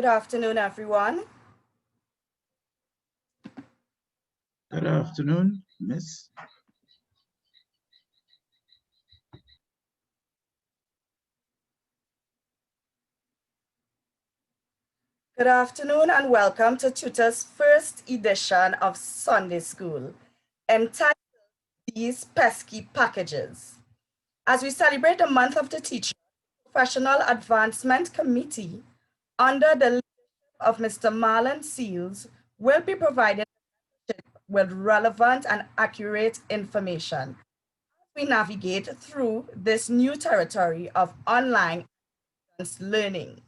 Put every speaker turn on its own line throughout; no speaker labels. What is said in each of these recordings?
Good afternoon, everyone.
Good afternoon, Miss.
Good afternoon and welcome to TTUTA's first edition of Sunday School, entitled These Pesky Packages. As we celebrate the month of the teacher, Professional Advancement Committee, under the leadership of Mr. Marlon Seals, will be providing with relevant and accurate information as we navigate through this new territory of online learning.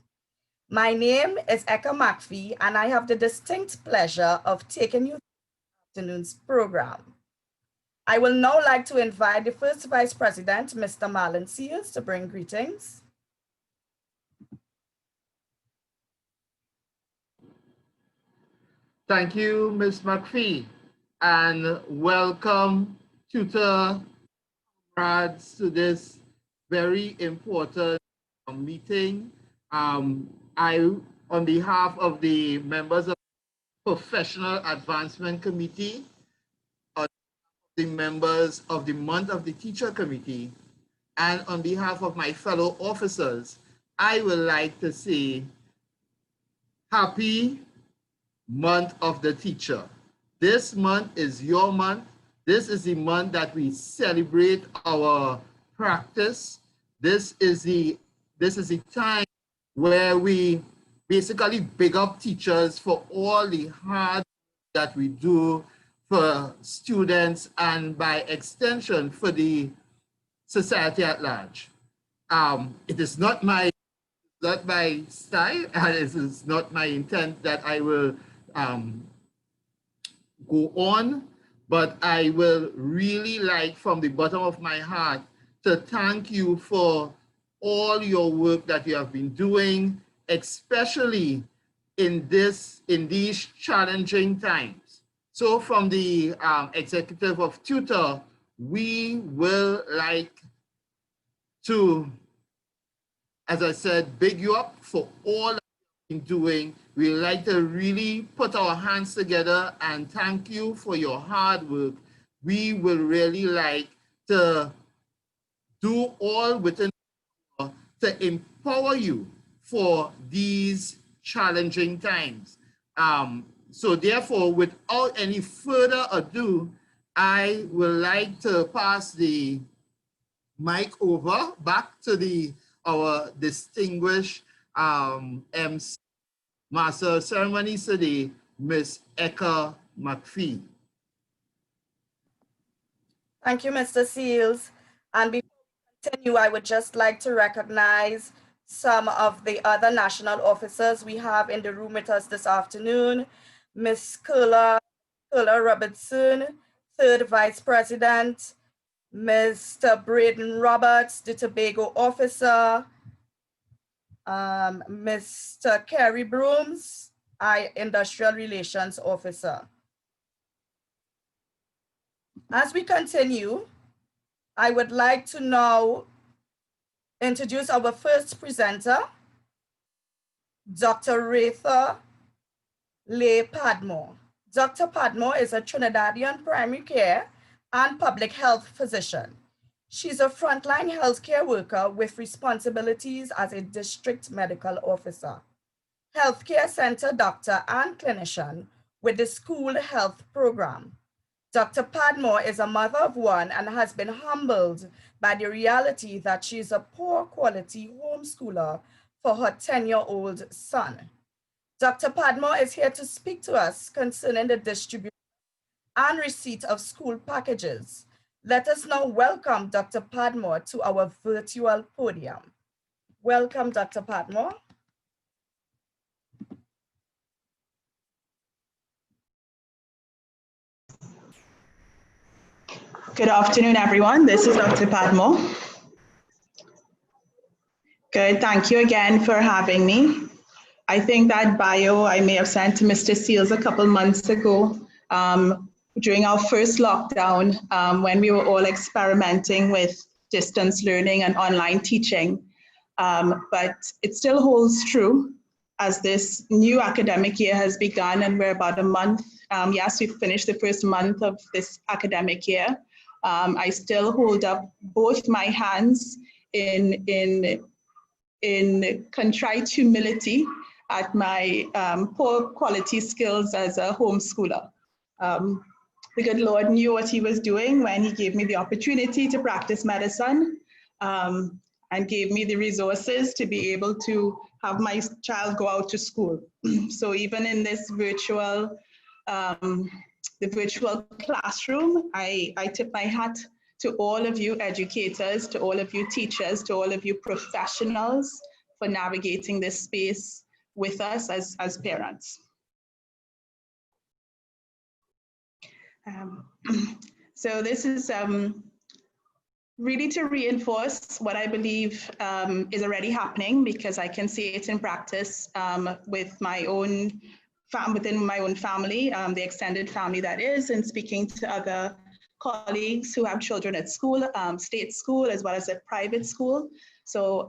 My name is Eka McPhee, and I have the distinct pleasure of taking you through this afternoon's program. I will now like to invite the first Vice President, Mr. Marlon Seals, to bring greetings.
Thank you, Ms. McPhee, and welcome tutor comrades to this very important meeting. On behalf of the members of the Professional Advancement Committee, the members of the Month of the Teacher Committee, and on behalf of my fellow officers, I would like to say happy Month of the Teacher. This month is your month. This is the month that we celebrate our practice. This is the time where we basically big up teachers for all the hard that we do for students and by extension for the society at large. It is not my style, and it is not my intent that I will go on, but I will really like from the bottom of my heart to thank you for all your work that you have been doing, especially in these challenging times. So from the executive of TTUTA, we will like to, as I said, big you up for all that you've been doing. We like to really put our hands together and thank you for your hard work. We will really like to do all within to empower you for these challenging times. So therefore, without any further ado, I would like to pass the mic over back to our distinguished MC, Master of Ceremonies today, Ms. Eka McPhee.
Thank you, Mr. Seals. And before we continue, I would just like to recognize some of the other national officers we have in the room with us this afternoon. Ms. Curla Robertson, third Vice President, Mr. Braden Roberts, the Tobago officer, Mr. Kerry Brooms, Industrial Relations Officer. As we continue, I would like to now introduce our first presenter, Dr. Retha Leigh Padmore. Dr. Padmore is a Trinidadian primary care and public health physician. She's a frontline healthcare worker with responsibilities as a district medical officer, healthcare center doctor and clinician with the school health program. Dr. Padmore is a mother of one and has been humbled by the reality that she is a poor quality homeschooler for her 10-year-old son. Dr. Padmore is here to speak to us concerning the distribution and receipt of school packages. Let us now welcome Dr. Padmore to our virtual podium. Welcome, Dr. Padmore.
Good afternoon, everyone. This is Dr. Padmore. Good, thank you again for having me. I think that bio I may have sent to Mr. Seals a couple months ago during our first lockdown when we were all experimenting with distance learning and online teaching. But it still holds true. as this new academic year has begun and we're about a month, yes, we've finished the first month of this academic year. I still hold up both my hands in contrite humility at my poor quality skills as a homeschooler. The good Lord knew what he was doing when he gave me the opportunity to practice medicine and gave me the resources to be able to have my child go out to school. So even in this virtual, the virtual classroom, I tip my hat to all of you educators, to all of you teachers, to all of you professionals for navigating this space with us as parents. So this is really to reinforce what I believe is already happening, because I can see it in practice with my own within my own family, the extended family that is, and speaking to other colleagues who have children at school, state school, as well as at private school. So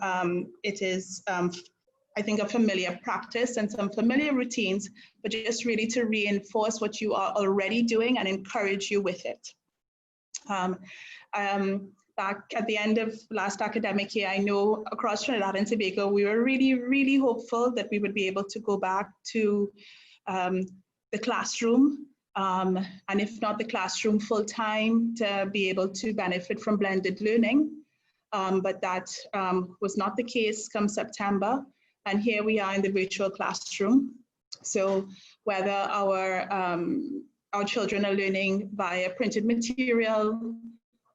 it is, I think, a familiar practice and some familiar routines, but just really to reinforce what you are already doing and encourage you with it. Back at the end of last academic year, I know across Trinidad and Tobago, we were really, really hopeful that we would be able to go back to the classroom, and if not the classroom full-time, to be able to benefit from blended learning. But that was not the case come September. And here we are in the virtual classroom. So whether our children are learning via printed material,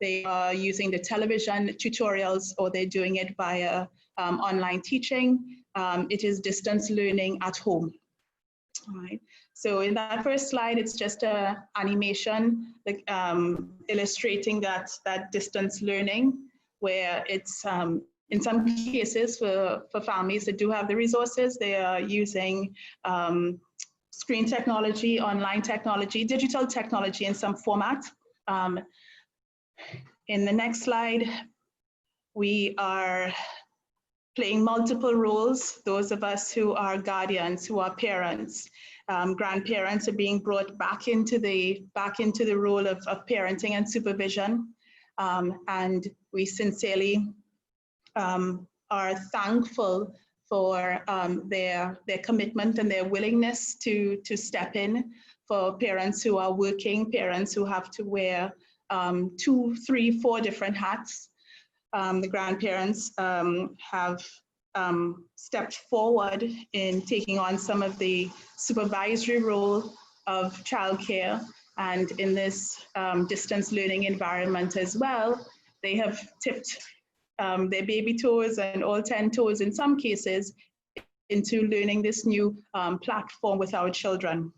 they are using the television tutorials, or they're doing it via online teaching, it is distance learning at home. All right. So in that first slide, it's just an animation like, illustrating that distance learning, where it's in some cases for families that do have the resources, they are using screen technology, online technology, digital technology in some format. In the next slide, we are playing multiple roles. Those of us who are guardians, who are parents, grandparents are being brought back into the role of parenting and supervision. And we sincerely are thankful for their commitment and their willingness to step in, for parents who are working, parents who have to wear 2, 3, 4 different hats. The grandparents have stepped forward in taking on some of the supervisory role of childcare, and in this distance learning environment as well, they have tipped their baby toes and all 10 toes in some cases into learning this new platform with our children.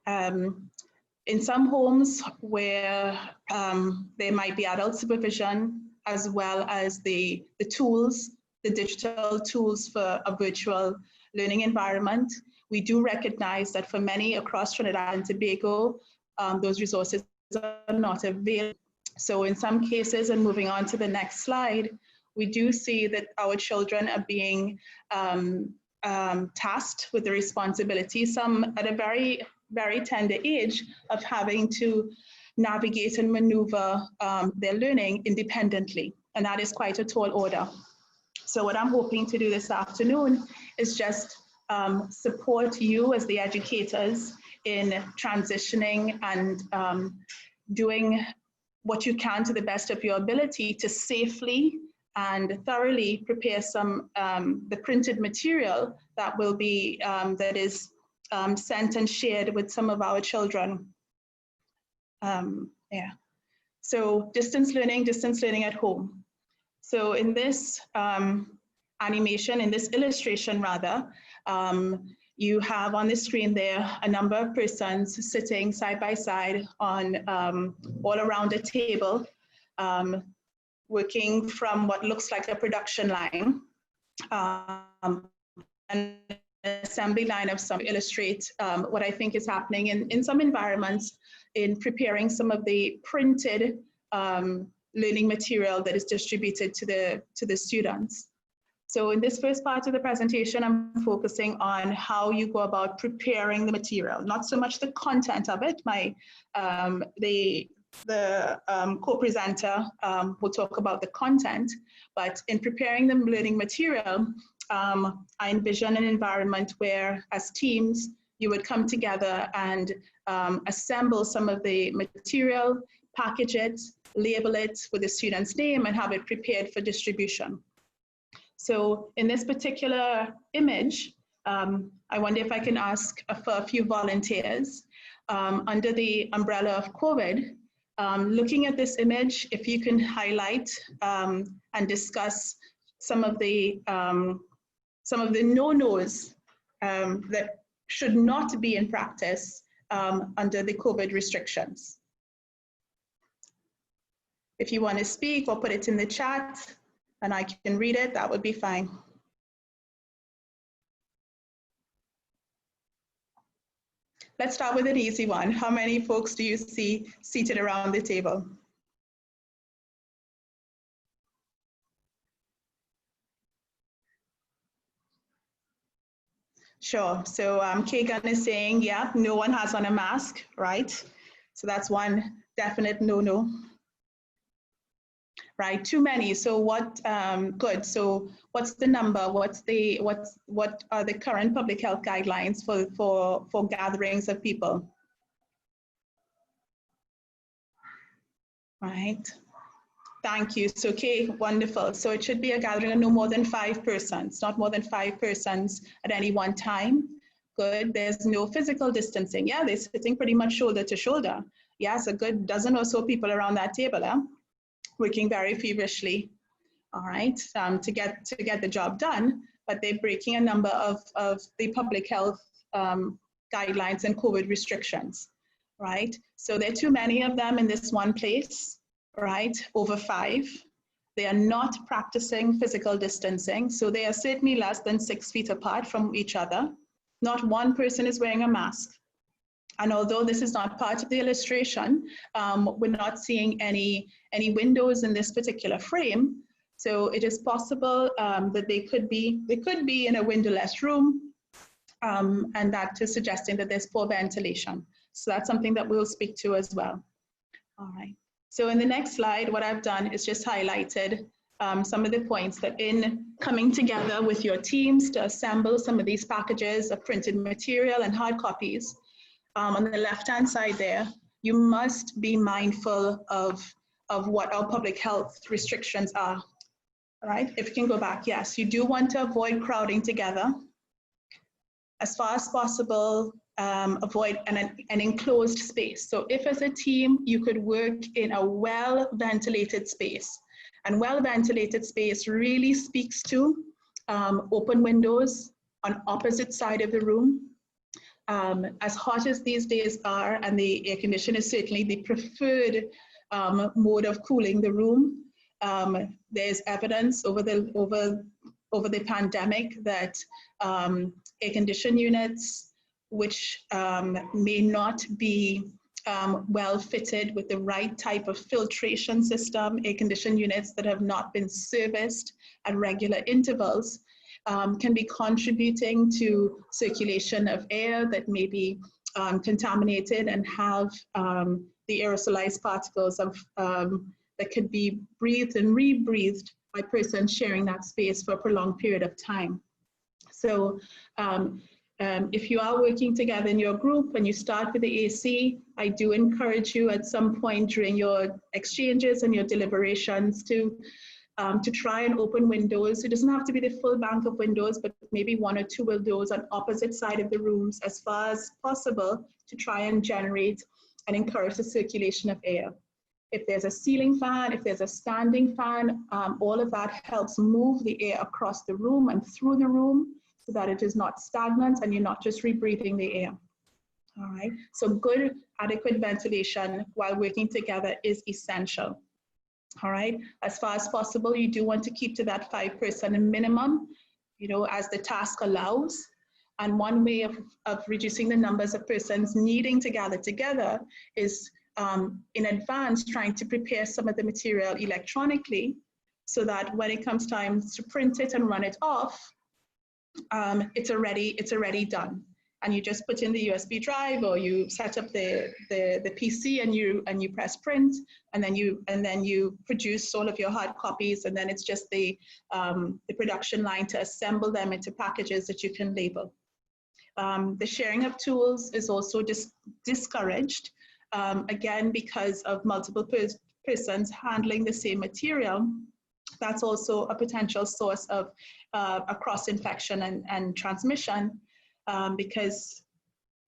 In some homes where there might be adult supervision, as well as the tools, the digital tools for a virtual learning environment, we do recognize that for many across Trinidad and Tobago, those resources are not available. So in some cases, and moving on to the next slide, we do see that our children are being tasked with the responsibility, some at a very, very tender age, of having to navigate and maneuver their learning independently. And that is quite a tall order. So what I'm hoping to do this afternoon is just support you as the educators in transitioning and doing what you can to the best of your ability to safely and thoroughly prepare some the printed material that will be that is sent and shared with some of our children. Yeah. So distance learning at home. So in this animation, in this illustration rather, you have on the screen there a number of persons sitting side by side on all around a table, working from what looks like a production line, an assembly line of some illustrate what I think is happening in some environments in preparing some of the printed learning material that is distributed to the students. So in this first part of the presentation, I'm focusing on how you go about preparing the material, not so much the content of it. The co-presenter will talk about the content, but in preparing the learning material, I envision an environment where, as teams, you would come together and assemble some of the material, package it, label it with the student's name, and have it prepared for distribution. So in this particular image, I wonder if I can ask for a few volunteers under the umbrella of COVID. Looking at this image, if you can highlight and discuss some of the no-nos that should not be in practice under the COVID restrictions. If you want to speak or put it in the chat and I can read it, that would be fine. Let's start with an easy one. How many folks do you see seated around the table? Sure, so Kagan is saying, yeah, no one has on a mask, right? So that's one definite no-no. Right, too many. So what? Good. So what's the number? What are the current public health guidelines for gatherings of people? Right. Thank you. So okay, wonderful. So it should be a gathering of no more than 5 persons, not more than 5 persons at any one time. Good. There's no physical distancing. Yeah, they're sitting pretty much shoulder to shoulder. Yes, a good dozen or so people around that table. Working very feverishly, all right, to get the job done, but they're breaking a number of the public health guidelines and COVID restrictions, right? So there are too many of them in this one place, right? Over 5. They are not practicing physical distancing, so they are certainly less than 6 feet apart from each other. Not one person is wearing a mask. And although this is not part of the illustration, we're not seeing any windows in this particular frame. So it is possible that they could be in a windowless room, and that is suggesting that there's poor ventilation. So that's something that we'll speak to as well. All right. So in the next slide, what I've done is just highlighted some of the points that in coming together with your teams to assemble some of these packages of printed material and hard copies. On the left-hand side there, you must be mindful of what our public health restrictions are, all right? If you can go back, yes, you do want to avoid crowding together. As far as possible, avoid an enclosed space. So if as a team, you could work in a well-ventilated space, and well-ventilated space really speaks to open windows on opposite side of the room. As hot as these days are, and the air conditioner is certainly the preferred mode of cooling the room, there's evidence over the pandemic that air conditioning units, which may not be well fitted with the right type of filtration system, air conditioning units that have not been serviced at regular intervals, can be contributing to circulation of air that may be contaminated and have the aerosolized particles of, that could be breathed and rebreathed by persons sharing that space for a prolonged period of time. So if you are working together in your group and you start with the AC, I do encourage you at some point during your exchanges and your deliberations to try and open windows. It doesn't have to be the full bank of windows, but maybe 1 or 2 windows on opposite side of the rooms as far as possible to try and generate and encourage the circulation of air. If there's a ceiling fan, if there's a standing fan, all of that helps move the air across the room and through the room so that it is not stagnant and you're not just rebreathing the air. All right, so good, adequate ventilation while working together is essential. All right, as far as possible, you do want to keep to that 5-person minimum, you know, as the task allows. And one way of reducing the numbers of persons needing to gather together is in advance trying to prepare some of the material electronically so that when it comes time to print it and run it off, it's already done. And you just put in the USB drive, or you set up the PC and you press print, and then you produce all of your hard copies, and then it's just the production line to assemble them into packages that you can label. The sharing of tools is also discouraged, again, because of multiple persons handling the same material. That's also a potential source of a cross-infection and transmission, because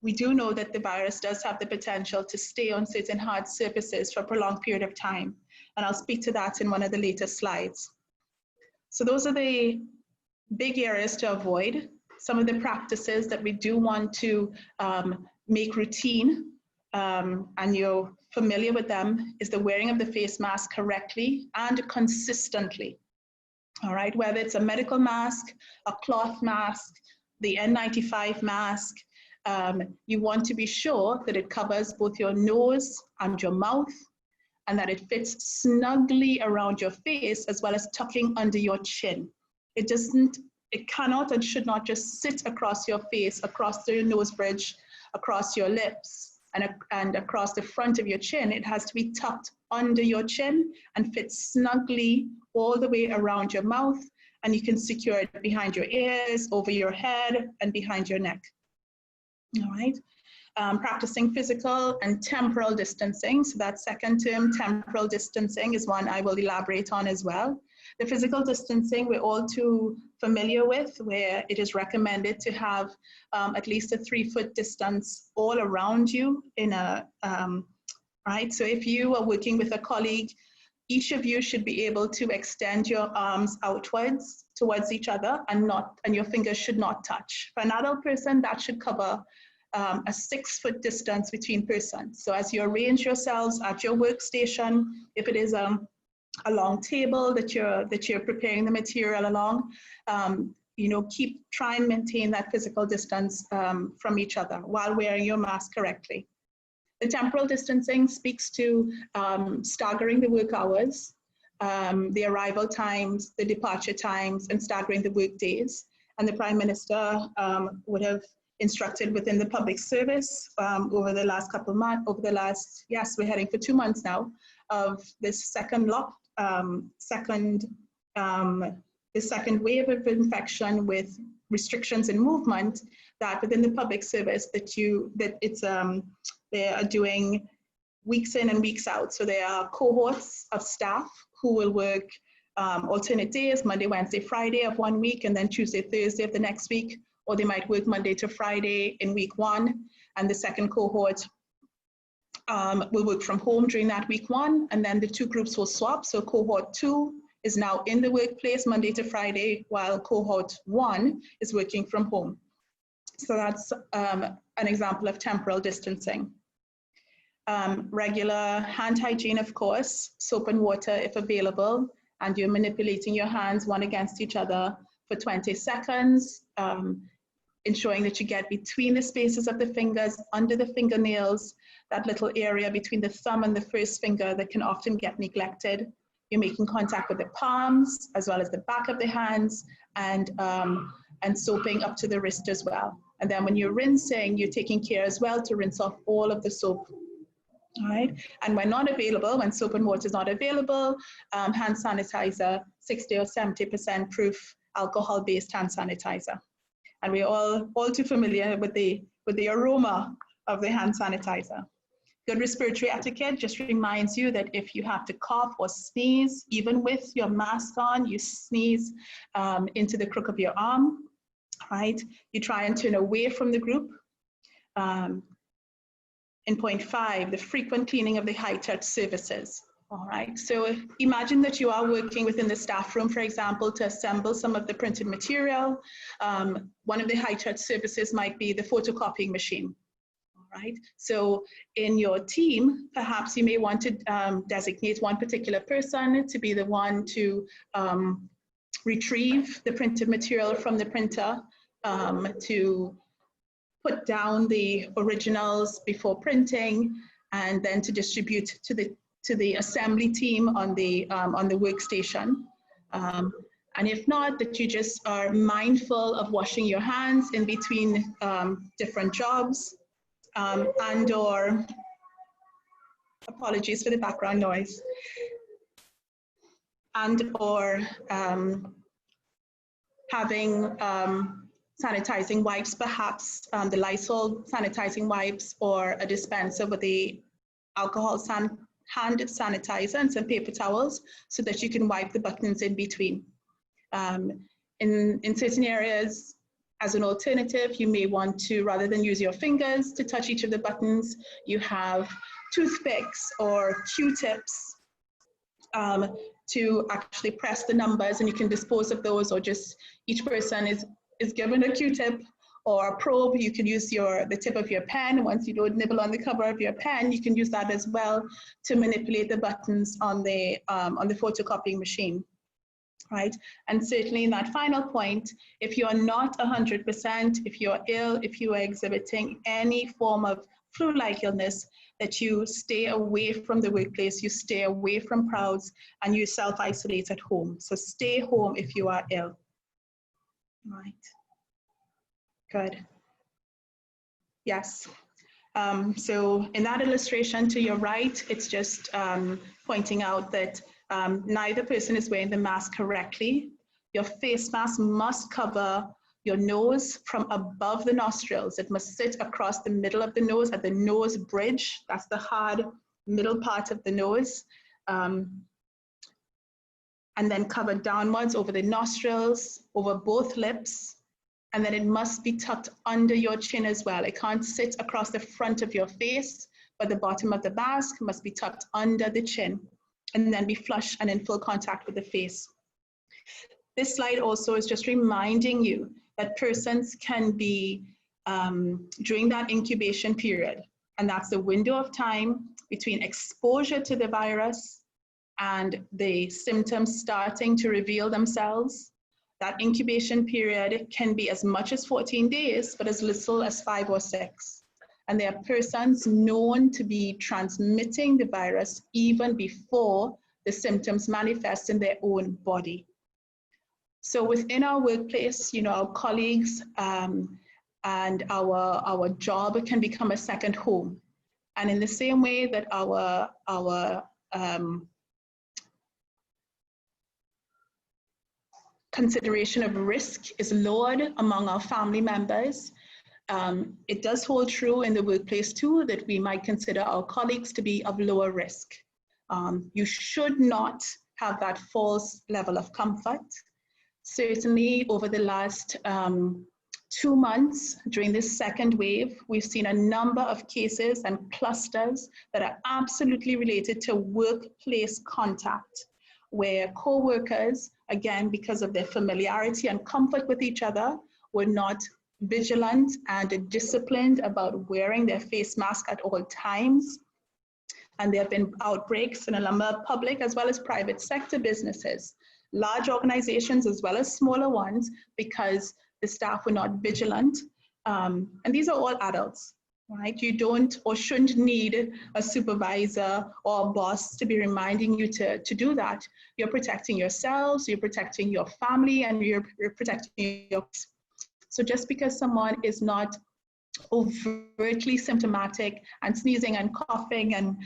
we do know that the virus does have the potential to stay on certain hard surfaces for a prolonged period of time. And I'll speak to that in one of the later slides. So those are the big areas to avoid. Some of the practices that we do want to make routine, and you're familiar with them, is the wearing of the face mask correctly and consistently. All right, whether it's a medical mask, a cloth mask, the N95 mask, you want to be sure that it covers both your nose and your mouth, and that it fits snugly around your face, as well as tucking under your chin. It cannot and should not just sit across your face, across the nose bridge, across your lips, and across the front of your chin. It has to be tucked under your chin and fit snugly all the way around your mouth, and you can secure it behind your ears, over your head, and behind your neck. All right. Practicing physical and temporal distancing. So that second term, temporal distancing, is one I will elaborate on as well. The physical distancing we're all too familiar with, where it is recommended to have at least a 3-foot distance all around you in a, right? So if you are working with a colleague, each of you should be able to extend your arms outwards towards each other, and your fingers should not touch. For an adult person, that should cover a 6-foot distance between persons. So as you arrange yourselves at your workstation, if it is a long table that you're preparing the material along, try and maintain that physical distance from each other while wearing your mask correctly. The temporal distancing speaks to staggering the work hours, the arrival times, the departure times, and staggering the work days. And the Prime Minister would have instructed within the public service over the last couple of months, we're heading for 2 months now, of this second wave of infection with restrictions in movement, that within the public service they are doing weeks in and weeks out. So there are cohorts of staff who will work alternate days, Monday, Wednesday, Friday of 1 week, and then Tuesday, Thursday of the next week, or they might work Monday to Friday in week 1, and the second cohort will work from home during that week 1, and then the 2 groups will swap. So cohort 2 is now in the workplace Monday to Friday, while cohort 1 is working from home. So that's an example of temporal distancing. Regular hand hygiene, of course, soap and water if available, and you're manipulating your hands one against each other for 20 seconds, ensuring that you get between the spaces of the fingers, under the fingernails, that little area between the thumb and the first finger that can often get neglected. You're making contact with the palms as well as the back of the hands, and soaping up to the wrist as well. And then when you're rinsing, you're taking care as well to rinse off all of the soap. All right, and when soap and water is not available, hand sanitizer, 60 or 70% proof alcohol-based hand sanitizer. And we're all too familiar with the aroma of the hand sanitizer. Good respiratory etiquette just reminds you that if you have to cough or sneeze, even with your mask on, you sneeze into the crook of your arm, right? You try and turn away from the group. In point 5, the frequent cleaning of the high-touch surfaces. All right, so imagine that you are working within the staff room, for example, to assemble some of the printed material. One of the high-touch surfaces might be the photocopying machine. All right, so in your team, perhaps you may want to designate one particular person to be the one to retrieve the printed material from the printer, to put down the originals before printing, and then to distribute to the assembly team on the workstation. And if not, that you just are mindful of washing your hands in between different jobs, and or, apologies for the background noise, and or having sanitizing wipes, perhaps the Lysol sanitizing wipes, or a dispenser with the alcohol hand sanitizer and some paper towels so that you can wipe the buttons in between. In certain areas, as an alternative, you may want to, rather than use your fingers to touch each of the buttons, you have toothpicks or Q-tips to actually press the numbers, and you can dispose of those, or just each person is given a Q-tip or a probe. You can use the tip of your pen. Once you don't nibble on the cover of your pen, you can use that as well to manipulate the buttons on the photocopying machine. Right? And certainly in that final point, if you are not 100%, if you're ill, if you are exhibiting any form of flu-like illness, that you stay away from the workplace, you stay away from crowds, and you self-isolate at home. So stay home if you are ill. Right. Good. Yes. So in that illustration to your right, it's just pointing out that neither person is wearing the mask correctly. Your face mask must cover your nose from above the nostrils. It must sit across the middle of the nose at the nose bridge. That's the hard middle part of the nose. And then cover downwards over the nostrils, over both lips. And then it must be tucked under your chin as well. It can't sit across the front of your face, but the bottom of the mask must be tucked under the chin, and then be flush and in full contact with the face. This slide also is just reminding you that persons can be, during that incubation period, and that's the window of time between exposure to the virus and the symptoms starting to reveal themselves. That incubation period can be as much as 14 days, but as little as 5 or 6. And there are persons known to be transmitting the virus even before the symptoms manifest in their own body. So within our workplace, you know, our colleagues and our job can become a second home. And in the same way that our consideration of risk is lowered among our family members, it does hold true in the workplace too, that we might consider our colleagues to be of lower risk. You should not have that false level of comfort. Certainly over the last 2 months during this second wave, we've seen a number of cases and clusters that are absolutely related to workplace contact, where co-workers, again, because of their familiarity and comfort with each other, were not vigilant and disciplined about wearing their face mask at all times. And there have been outbreaks in a number of public as well as private sector businesses, large organizations as well as smaller ones, because the staff were not vigilant. And these are all adults, right? You don't or shouldn't need a supervisor or a boss to be reminding you to do that. You're protecting yourselves, you're protecting your family, and you're protecting your. So just because someone is not overtly symptomatic and sneezing and coughing and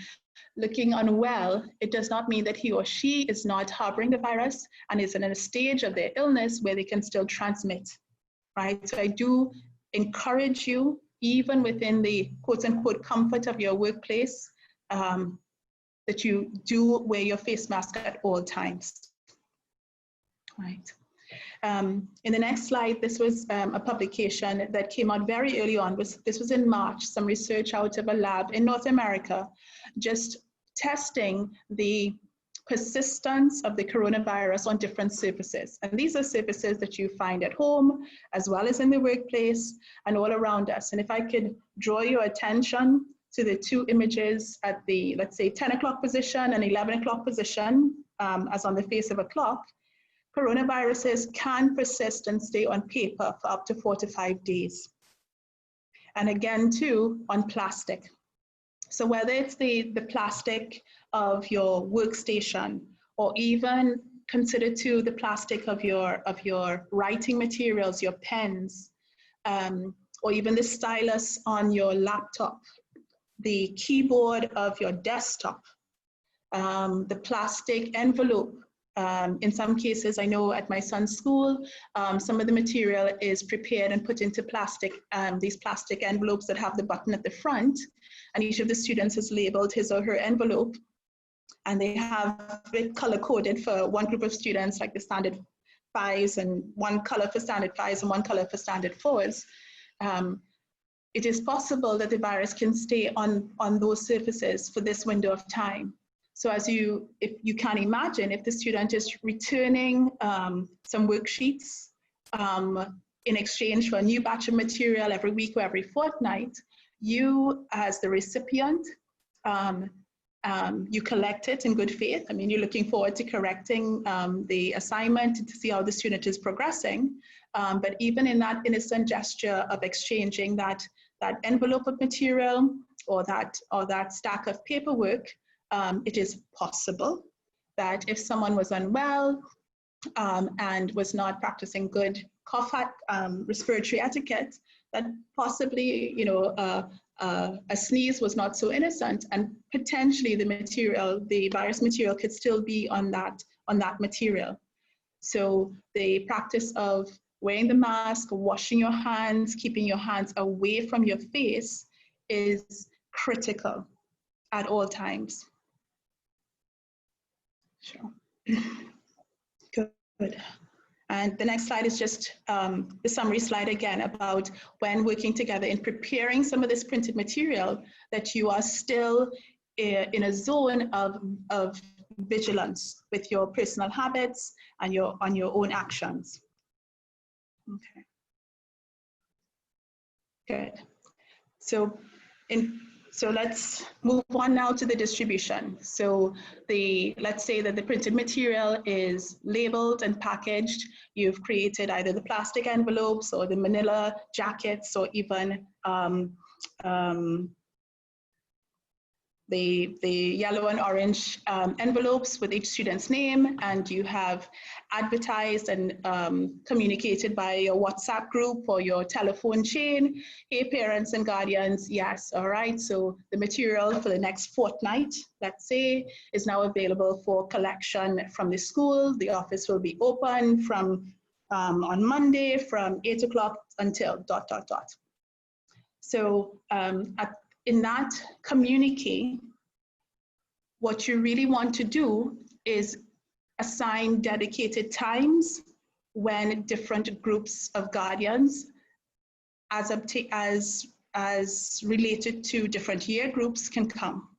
looking unwell, it does not mean that he or she is not harboring the virus and is in a stage of their illness where they can still transmit, right? So I do encourage you, even within the quote unquote comfort of your workplace, that you do wear your face mask at all times, right? In the next slide, this was a publication that came out very early on. This was in March, some research out of a lab in North America, just testing the persistence of the coronavirus on different surfaces. And these are surfaces that you find at home, as well as in the workplace and all around us. And if I could draw your attention to the two images at the, let's say, 10 o'clock position and 11 o'clock position, as on the face of a clock, coronaviruses can persist and stay on paper for up to 4 to 5 days. And again, too, on plastic. So whether it's the plastic of your workstation, or even consider too the plastic of your writing materials, your pens, or even the stylus on your laptop, the keyboard of your desktop, the plastic envelope. In some cases, I know at my son's school, some of the material is prepared and put into plastic, these plastic envelopes that have the button at the front, and each of the students has labeled his or her envelope, and they have it color-coded for one group of students, like the standard 5s, and one color for standard 5s and one color for standard 4s. It is possible that the virus can stay on those surfaces for this window of time. So if you can imagine, if the student is returning some worksheets in exchange for a new batch of material every week or every fortnight, you as the recipient, you collect it in good faith. I mean, you're looking forward to correcting the assignment to see how the student is progressing. But even in that innocent gesture of exchanging that envelope of material or that stack of paperwork, it is possible that if someone was unwell and was not practicing good respiratory etiquette, that possibly, a sneeze was not so innocent, and potentially the virus material could still be on that material. So the practice of wearing the mask, washing your hands, keeping your hands away from your face is critical at all times. Sure. Good. And the next slide is just the summary slide again about when working together in preparing some of this printed material, that you are still in a zone of vigilance with your personal habits and on your own actions. Okay. Good. So let's move on now to the distribution. So let's say that the printed material is labeled and packaged. You've created either the plastic envelopes or the manila jackets, or even the yellow and orange envelopes with each student's name, and you have advertised and communicated by your WhatsApp group or your telephone chain. Hey, parents and guardians, yes, all right, so the material for the next fortnight, let's say, is now available for collection from the school. The office will be open from on Monday from 8 o'clock until ... So in that communique, what you really want to do is assign dedicated times when different groups of guardians, as related to different year groups, can come.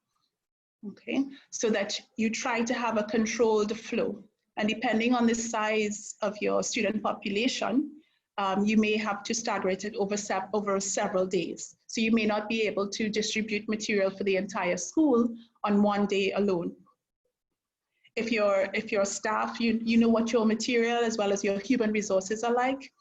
Okay, so that you try to have a controlled flow. And depending on the size of your student population, you may have to stagger it over several days. So you may not be able to distribute material for the entire school on one day alone. If your staff, you know what your material as well as your human resources are like.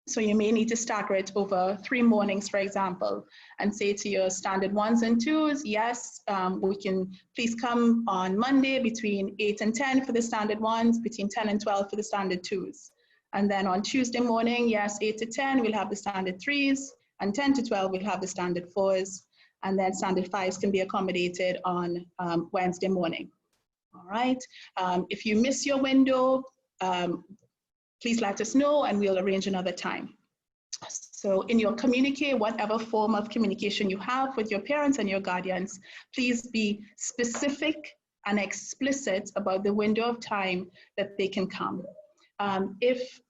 So you may need to stagger it over 3 mornings, for example, and say to your standard 1s and 2s, yes, we can please come on Monday between 8 and 10 for the standard 1s, between 10 and 12 for the standard 2s. And then on Tuesday morning, yes, 8 to 10, we'll have the standard 3s, and 10 to 12, we'll have the standard 4s, and then standard 5s can be accommodated on Wednesday morning. All right, if you miss your window, please let us know and we'll arrange another time. So in your communique, whatever form of communication you have with your parents and your guardians, please be specific and explicit about the window of time that they can come. If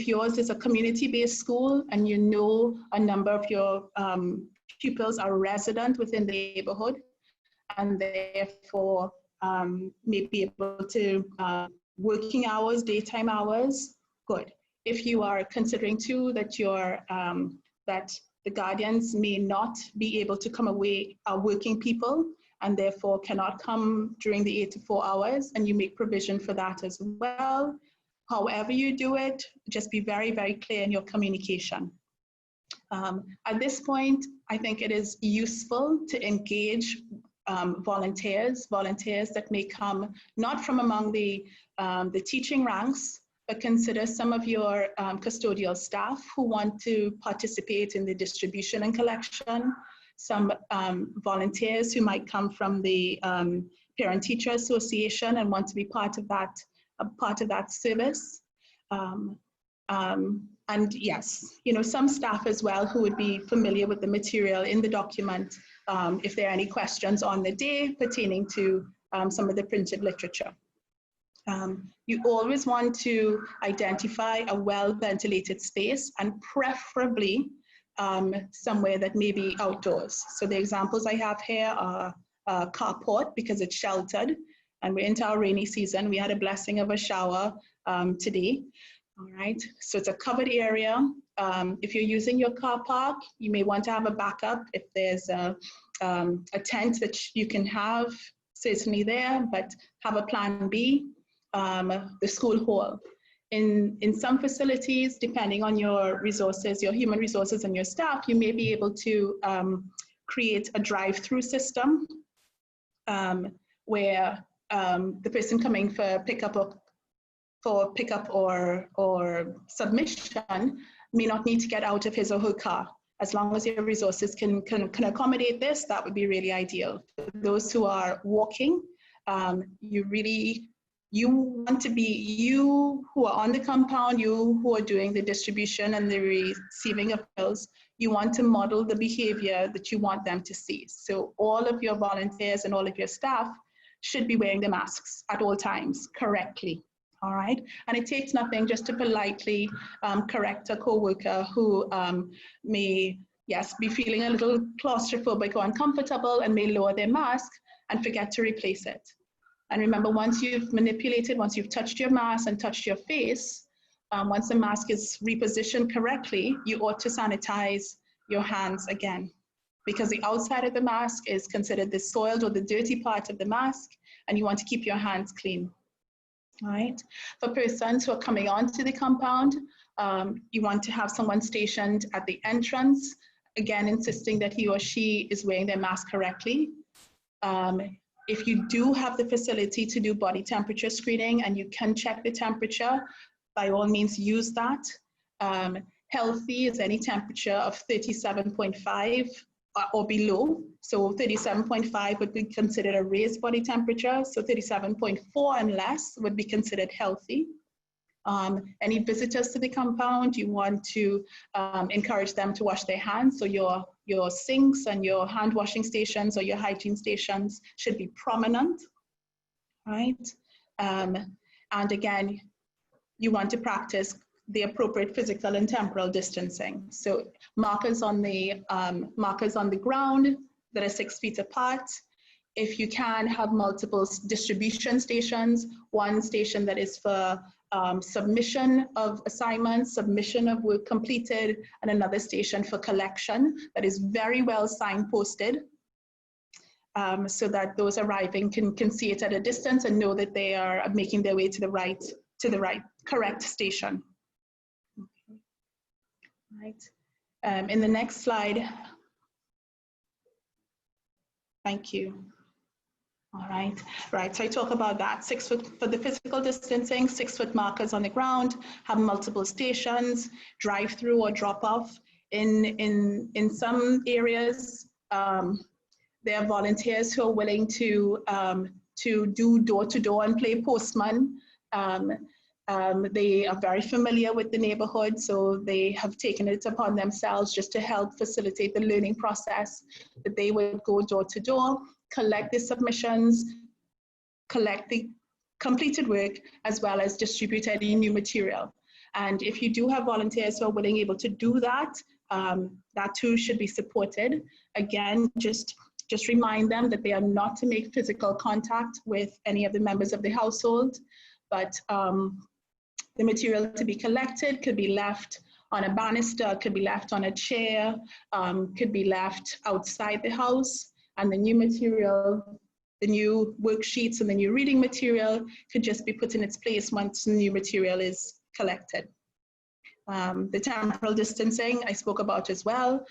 yours is a community-based school and you know a number of your pupils are resident within the neighborhood and therefore may be able to working hours, daytime hours, good. If you are considering too that that the guardians may not be able to come away, are working people, and therefore cannot come during the 8 to 4 hours, and you make provision for that as well. However you do it, just be very, very clear in your communication. At this point, I think it is useful to engage volunteers that may come not from among the teaching ranks, but consider some of your custodial staff who want to participate in the distribution and collection, some volunteers who might come from the Parent-Teacher Association and want to be part of that service. And yes, some staff as well who would be familiar with the material in the document if there are any questions on the day pertaining to some of the printed literature. You always want to identify a well-ventilated space and preferably somewhere that may be outdoors. So the examples I have here are carport because it's sheltered and we're into our rainy season. We had a blessing of a shower today. All right, so it's a covered area. If you're using your car park, you may want to have a backup. If there's a tent that you can have, certainly there, but have a plan B. The school hall. In some facilities, depending on your resources, your human resources and your staff, you may be able to create a drive-through system where the person coming for pickup or submission may not need to get out of his or her car. As long as your resources can accommodate this, that would be really ideal. For those who are walking, you want to be, you who are on the compound, you who are doing the distribution and the receiving of bills, you want to model the behavior that you want them to see. So all of your volunteers and all of your staff should be wearing the masks at all times correctly. All right, and it takes nothing just to politely correct a co-worker who may, yes, be feeling a little claustrophobic or uncomfortable and may lower their mask and forget to replace it. And remember, once you've manipulated, once you've touched your mask and touched your face, once the mask is repositioned correctly, you ought to sanitize your hands again, because the outside of the mask is considered the soiled or the dirty part of the mask, and you want to keep your hands clean. All right. For persons who are coming onto the compound, you want to have someone stationed at the entrance, again, insisting that he or she is wearing their mask correctly. If you do have the facility to do body temperature screening and you can check the temperature, by all means use that. Healthy is any temperature of 37.5 or below. So 37.5 would be considered a raised body temperature. So 37.4 and less would be considered healthy. Any visitors to the compound, you want to encourage them to wash their hands. So your sinks and your hand washing stations or your hygiene stations should be prominent, right? And again, you want to practice the appropriate physical and temporal distancing. So markers on the ground that are 6 feet apart. If you can, have multiple distribution stations, one station that is for submission of assignments, submission of work completed, and another station for collection that is very well signposted, so that those arriving can see it at a distance and know that they are making their way to the right, correct station. Okay. Right. In the next slide, thank you. All right, right, so I talk about that. 6 foot for the physical distancing, 6 foot markers on the ground, have multiple stations, drive through or drop off. In some areas, there are volunteers who are willing to do door-to-door and play postman. They are very familiar with the neighborhood, so they have taken it upon themselves just to help facilitate the learning process, that they would go door-to-door, collect the submissions, collect the completed work, as well as distribute any new material. And if you do have volunteers who are willing, able to do that, that too should be supported. Again, just remind them that they are not to make physical contact with any of the members of the household, but the material to be collected could be left on a banister, could be left on a chair, could be left outside the house, and the new material, the new worksheets and the new reading material could just be put in its place once the new material is collected. The temporal distancing I spoke about as well.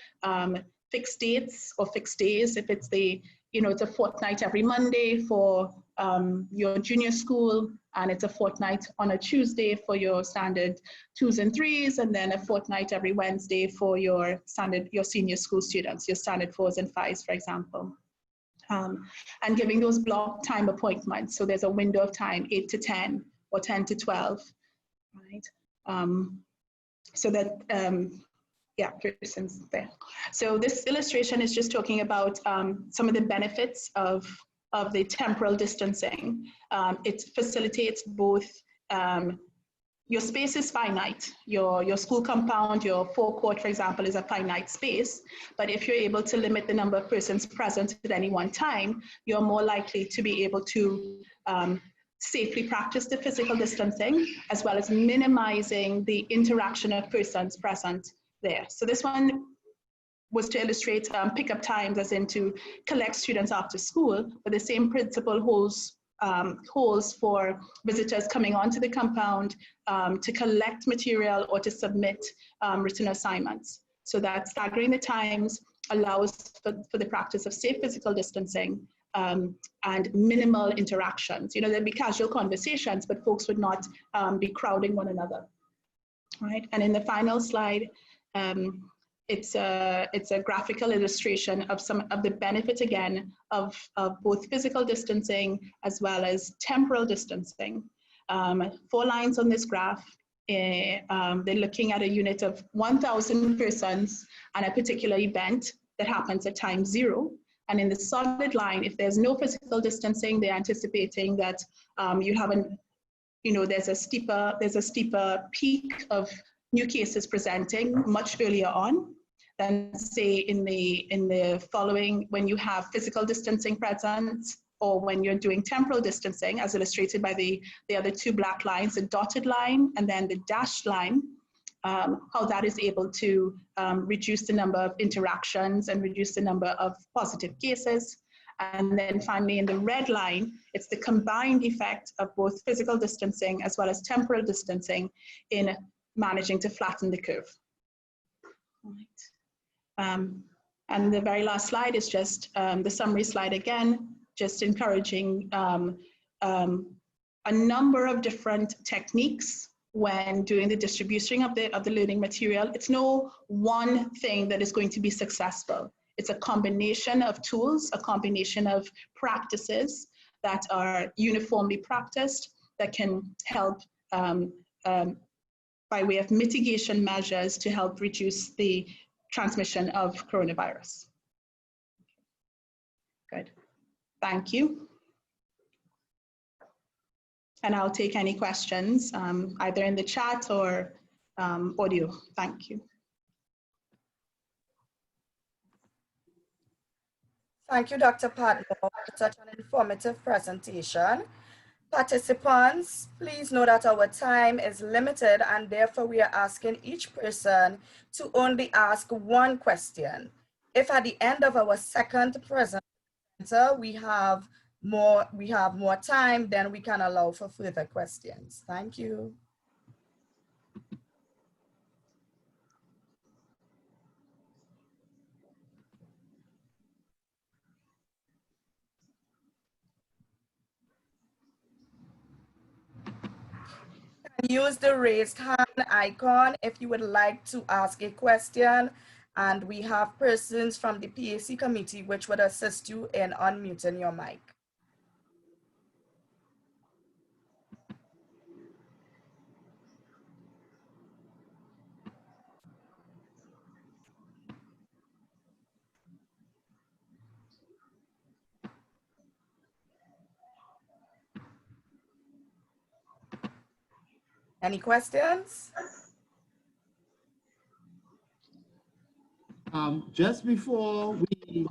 Fixed dates or fixed days, if it's the it's a fortnight every Monday for your junior school, and it's a fortnight on a Tuesday for your standard 2s and 3s, and then a fortnight every Wednesday for your senior school students, your standard 4s and 5s, for example. And giving those block time appointments. So there's a window of time, 8 to 10 or 10 to 12, right? So that, yeah, persons there. So this illustration is just talking about some of the benefits of the temporal distancing. It facilitates both, your space is finite. Your school compound, your forecourt, for example, is a finite space. But if you're able to limit the number of persons present at any one time, you're more likely to be able to safely practice the physical distancing, as well as minimizing the interaction of persons present there. So this one was to illustrate pickup times, as in to collect students after school, but the same principle holds for visitors coming onto the compound to collect material or to submit written assignments. So that staggering the times allows for the practice of safe physical distancing and minimal interactions. There'd be casual conversations, but folks would not be crowding one another, right? And in the final slide, it's a graphical illustration of some of the benefits, again, of both physical distancing as well as temporal distancing. 4 lines on this graph. They're looking at a unit of 1,000 persons and a particular event that happens at time 0. And in the solid line, if there's no physical distancing, they're anticipating that you have there's a steeper peak of new cases presenting much earlier on than, say, in the following, when you have physical distancing present, or when you're doing temporal distancing, as illustrated by the other 2 black lines, the dotted line and then the dashed line, how that is able to reduce the number of interactions and reduce the number of positive cases. And then finally, in the red line, it's the combined effect of both physical distancing as well as temporal distancing in managing to flatten the curve. All right. And the very last slide is just the summary slide again, just encouraging a number of different techniques when doing the distribution of the learning material. It's no one thing that is going to be successful. It's a combination of tools, a combination of practices that are uniformly practiced that can help by way of mitigation measures to help reduce the transmission of coronavirus. Good. Thank you. And I'll take any questions, either in the chat or audio. Thank you.
Thank you, Dr. Patmore, for such an informative presentation. Participants, please know that our time is limited, and therefore we are asking each person to only ask 1 question. If at the end of our second presenter we have more time, then we can allow for further questions. Thank you. Use the raised hand icon if you would like to ask a question, and we have persons from the PAC committee which would assist you in unmuting your mic. Any questions?
Just before we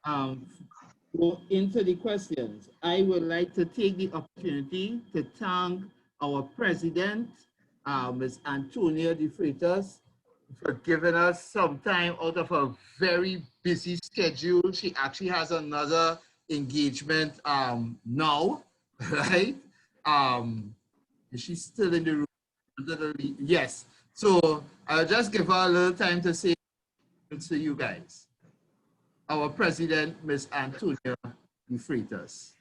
go into the questions, I would like to take the opportunity to thank our president, Ms. Antonia De Freitas, for giving us some time out of a very busy schedule. She actually has another engagement now, right? Is she still in the room? Yes. So I'll just give her a little time to say to you guys. our president, Ms. Antonia De Freitas.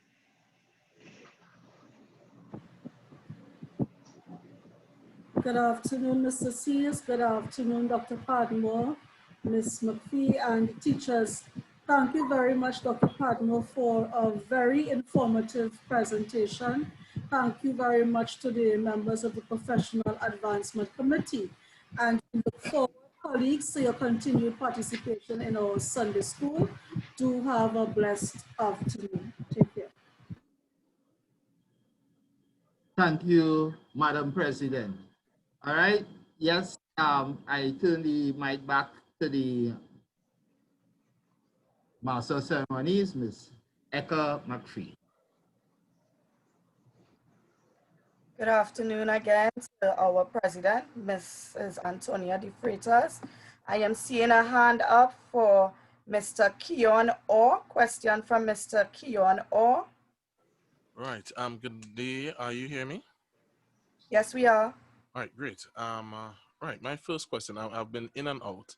Good afternoon, Mr. Sears. Good afternoon, Dr. Padmore, Ms. McPhee, and teachers. Thank you very much, Dr. Padmore, for a very informative presentation. Thank you very much to the members of the Professional Advancement Committee. And we look forward, colleagues, to your continued participation in our Sunday school. Do have a blessed afternoon. Take care.
Thank you, Madam President. All right, yes, I turn the mic back to the Master of Ceremonies, Ms. Eka McPhee.
Good afternoon again to our president, Mrs. Antonia De Freitas. I am seeing a hand up for Mr. Keon Orr. Question from Mr. Keon Orr.
Right. Good day. You hear me?
Yes, we are.
All right. Great. Right. My first question. I've been in and out.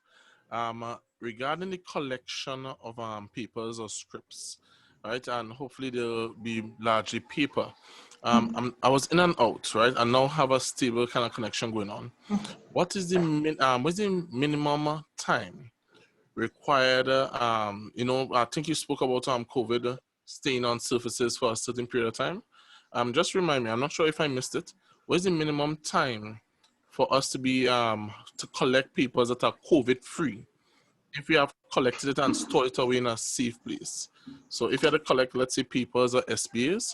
Regarding the collection of papers or scripts, right? And hopefully they'll be largely paper. I was in and out, right? And now have a stable kind of connection going on. What is the minimum time required? I think you spoke about COVID staying on surfaces for a certain period of time. Just remind me, I'm not sure if I missed it. What is the minimum time for us to be to collect papers that are COVID free? If we have collected it and stored it away in a safe place. So if you had to collect, let's say, papers or SBAs,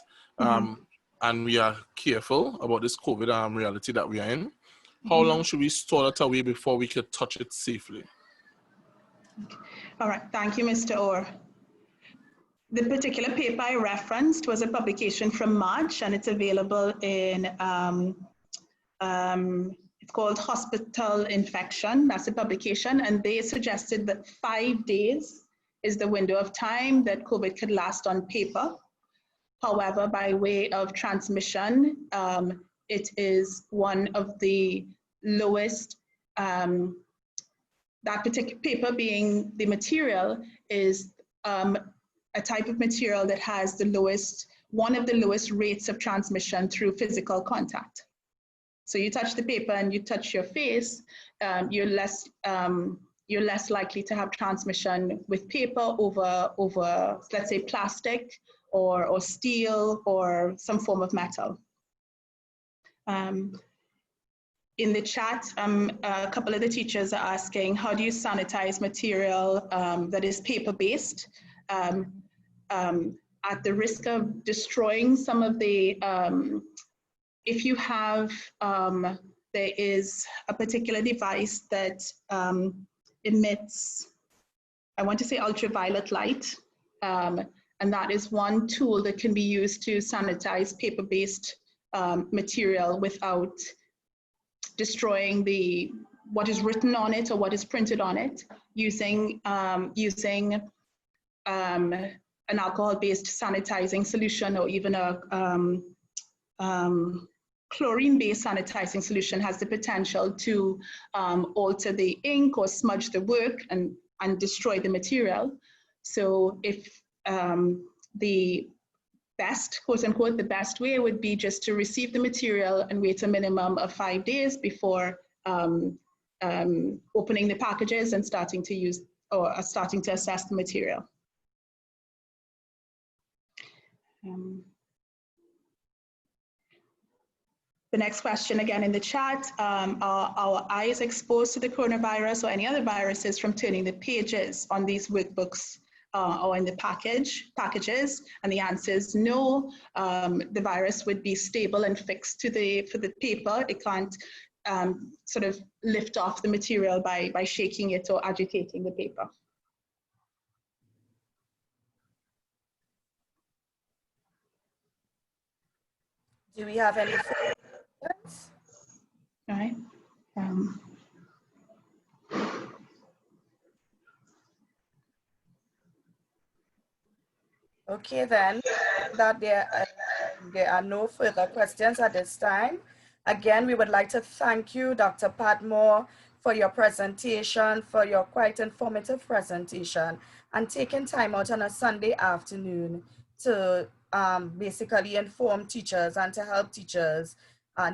and we are careful about this COVID reality that we are in, how long should we store it away before we could touch it safely?
All right, thank you, Mr. Orr. The particular paper I referenced was a publication from March, and it's available in, it's called Hospital Infection. That's a publication, and they suggested that 5 days is the window of time that COVID could last on paper. However, by way of transmission, it is one of the lowest, that particular paper being the material is a type of material that has the lowest, one of the lowest rates of transmission through physical contact. So you touch the paper and you touch your face, you're less likely to have transmission with paper over let's say plastic or steel or some form of metal. In the chat, a couple of the teachers are asking, how do you sanitize material that is paper-based? At the risk of destroying some of the, if you have, there is a particular device that emits, I want to say ultraviolet light, and that is one tool that can be used to sanitize paper-based material without destroying what is written on it or what is printed on it, using an alcohol-based sanitizing solution, or even a chlorine-based sanitizing solution has the potential to alter the ink or smudge the work and destroy the material. So if the best, quote unquote, the best way would be just to receive the material and wait a minimum of 5 days before opening the packages and starting to use or starting to assess the material. The next question again in the chat, are our eyes exposed to the coronavirus or any other viruses from turning the pages on these workbooks or in the packages? And the answer is no. The virus would be stable and fixed to the paper. It can't sort of lift off the material by shaking it or agitating the paper.
Do we have any questions?
All right.
Okay, then, that there are no further questions at this time. Again, we would like to thank you, Dr. Padmore, for your presentation, for your quite informative presentation, and taking time out on a Sunday afternoon to basically inform teachers and to help teachers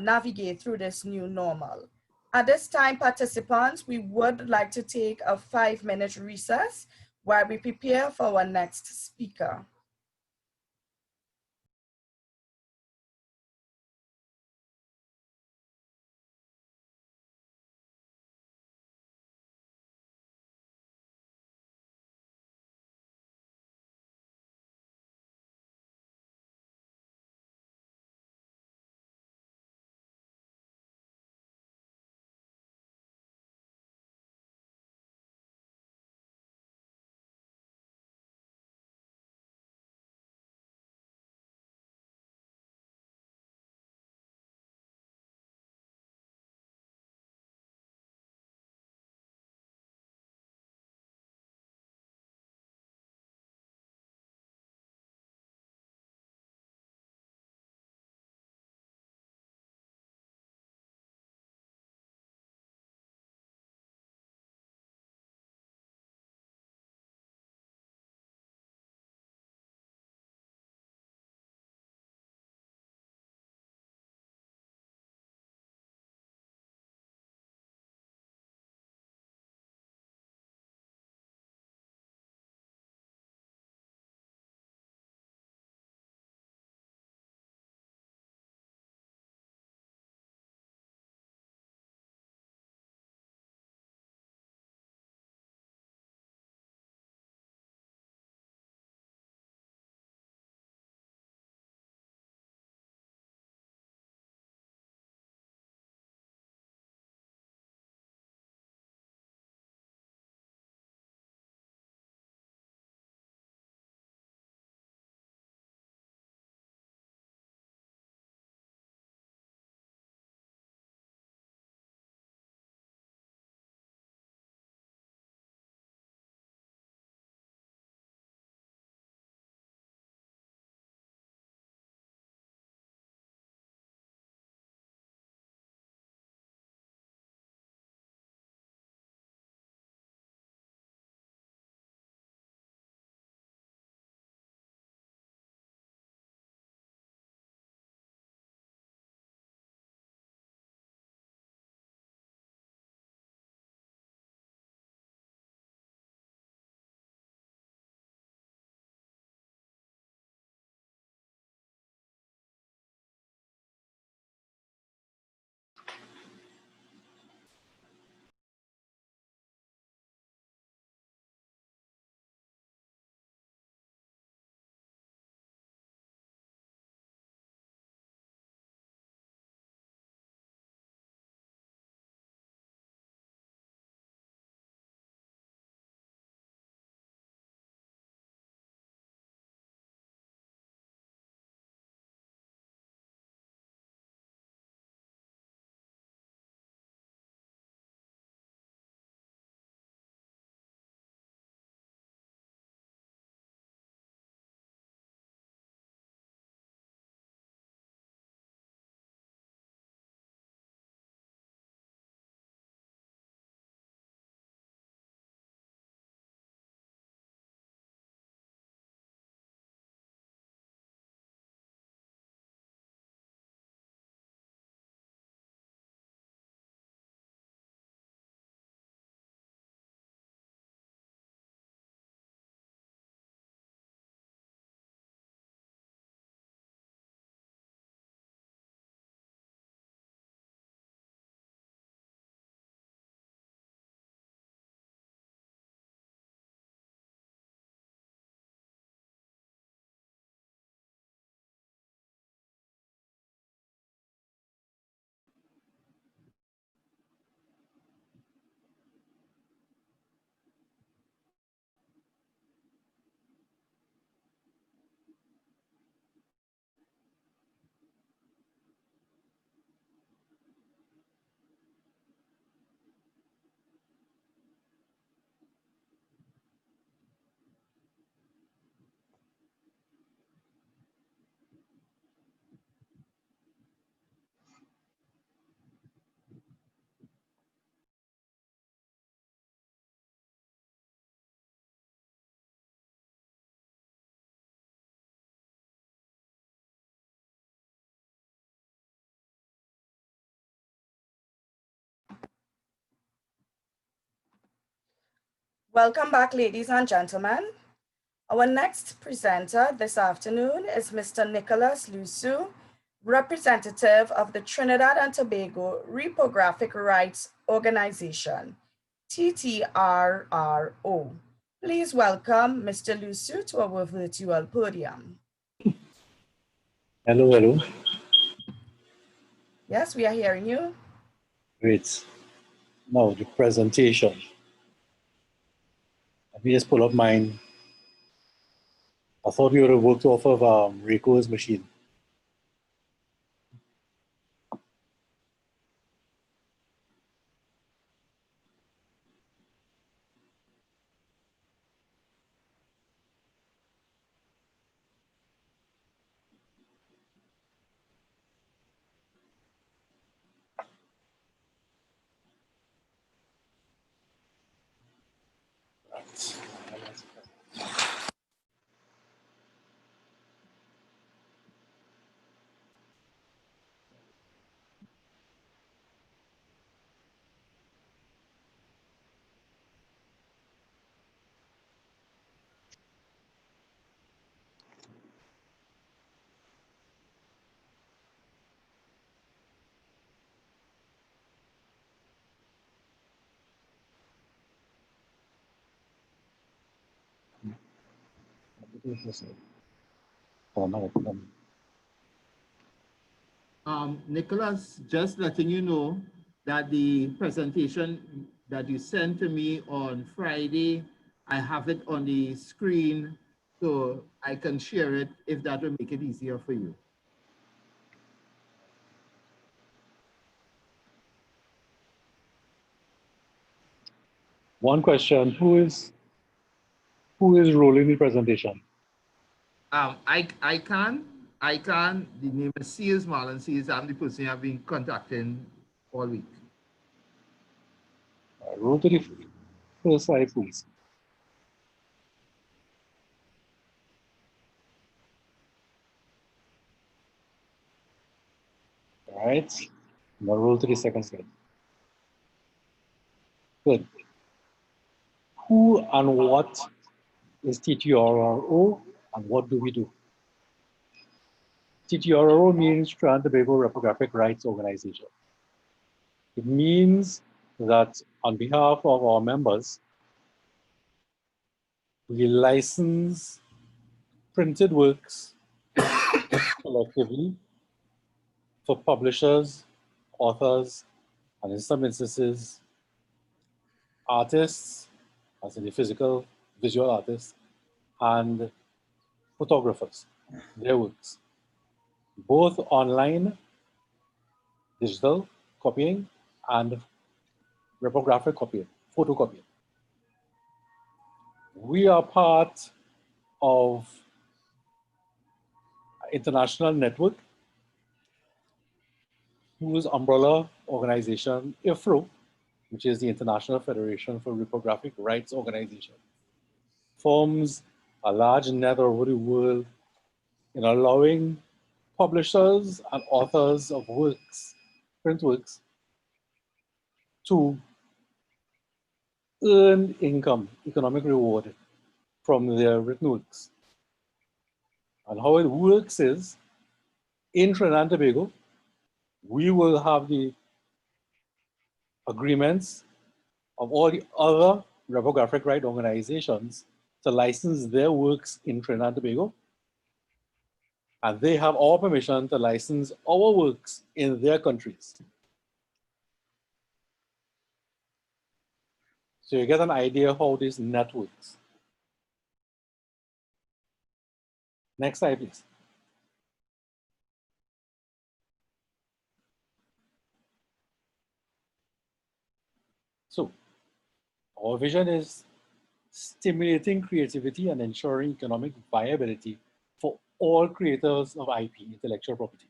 navigate through this new normal. At this time, participants, we would like to take a 5-minute recess while we prepare for our next speaker. Welcome back, ladies and gentlemen. Our next presenter this afternoon is Mr. Nicholas Lusu, representative of the Trinidad and Tobago Rapographic Rights Organization, TTRRO. Please welcome Mr. Lusu to our virtual podium.
Hello, hello.
Yes, we are hearing you.
Great. Now the presentation. Let me just pull up mine. I thought we would have worked off of Rico's machine.
Nicholas, just letting you know that the presentation that you sent to me on Friday, I have it on the screen so I can share it if that will make it easier for you.
One question, who is rolling the presentation?
I can. The name is Sears Marlon Sears. I'm the person I've been contacting all week.
Roll to the first slide, please. All right. Now roll to the second slide. Good. Who and what is TTRRO and what do we do? TTRRO means Trinidad and Tobago Rapographic Rights Organization. It means that on behalf of our members, we license printed works collectively for publishers, authors, and in some instances, artists, as in the physical, visual artists, and photographers, their works, both online, digital copying, and reprographic copying, photocopying. We are part of an international network whose umbrella organization, IFRO, which is the International Federation for Reprographic Rights Organization, forms a large net over the world in allowing publishers and authors of works, print works, to earn income, economic reward from their written works. And how it works is, in Trinidad and Tobago, we will have the agreements of all the other reprographic right organizations to license their works in Trinidad and Tobago. And they have our permission to license our works in their countries. So you get an idea how this net works. Next slide, please. So our vision is stimulating creativity and ensuring economic viability for all creators of IP, intellectual property.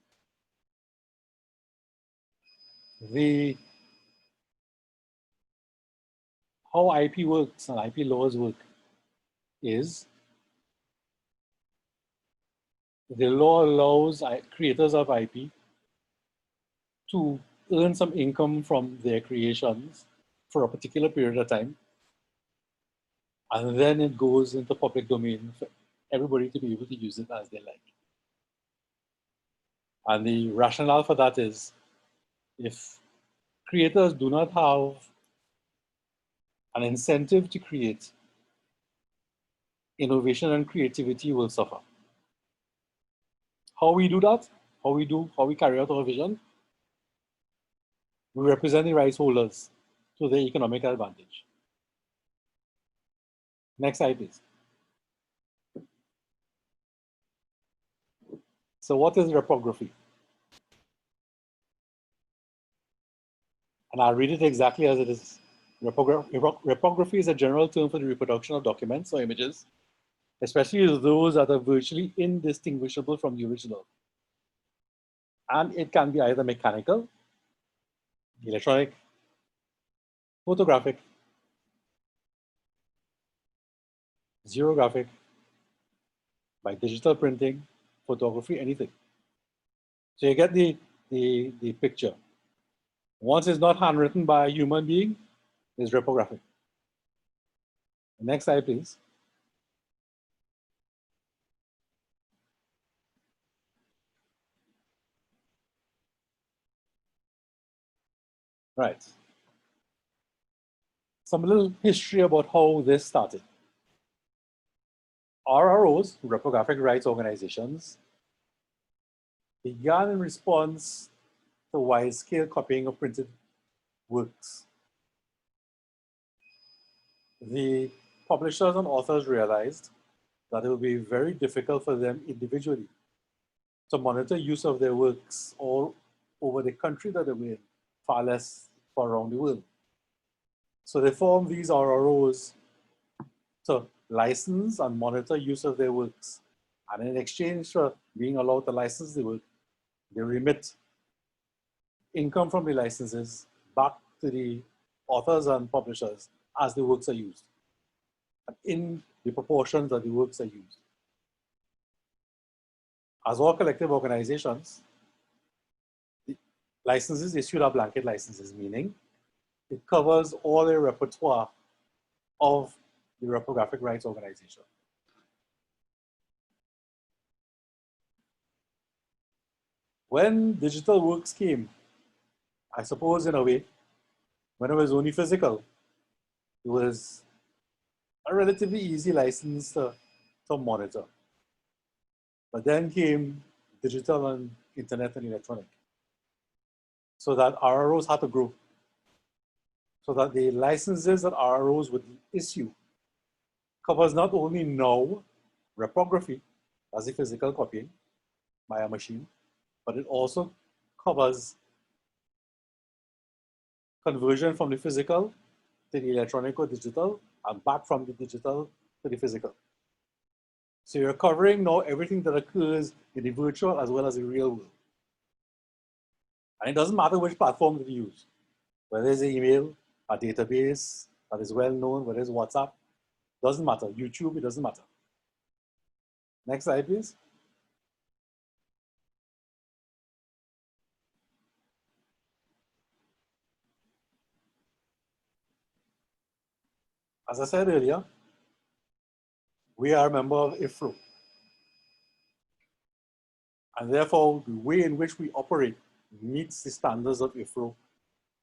How IP works and IP laws work is the law allows creators of IP to earn some income from their creations for a particular period of time. and then it goes into public domain for everybody to be able to use it as they like. And the rationale for that is, if creators do not have an incentive to create, innovation and creativity will suffer. How we do that, how we carry out our vision, we represent the rights holders to their economic advantage. Next slide, please. So what is rapography? And I'll read it exactly as it is. Rapography is a general term for the reproduction of documents or images, especially those that are virtually indistinguishable from the original. And it can be either mechanical, electronic, photographic, xerographic, by digital printing, photography, anything. So you get the picture. Once it's not handwritten by a human being, it's rapographic. Next slide, please. Right. Some little history about how this started. RROs, Rapographic Rights Organizations, began in response to wide-scale copying of printed works. The publishers and authors realized that it would be very difficult for them individually to monitor use of their works all over the country that they were in, far less for around the world. So they formed these RROs to license and monitor use of their works. And in exchange for being allowed to license the work, they remit income from the licenses back to the authors and publishers as the works are used, and in the proportion that the works are used. As all collective organizations, the licenses issued are blanket licenses, meaning it covers all the repertoire of the Rapographic Rights Organization. When digital works came, I suppose in a way, when it was only physical, it was a relatively easy license to monitor. But then came digital and internet and electronic. So that RROs had to grow. So that the licenses that RROs would issue covers not only now rapography, as the physical copying by a machine, but it also covers conversion from the physical to the electronic or digital, and back from the digital to the physical. So you're covering now everything that occurs in the virtual as well as the real world. And it doesn't matter which platform that you use, whether it's email, a database that is well known, whether it's WhatsApp, doesn't matter. YouTube, it doesn't matter. Next slide, please. As I said earlier, we are a member of IFRO. And therefore, the way in which we operate meets the standards of IFRO,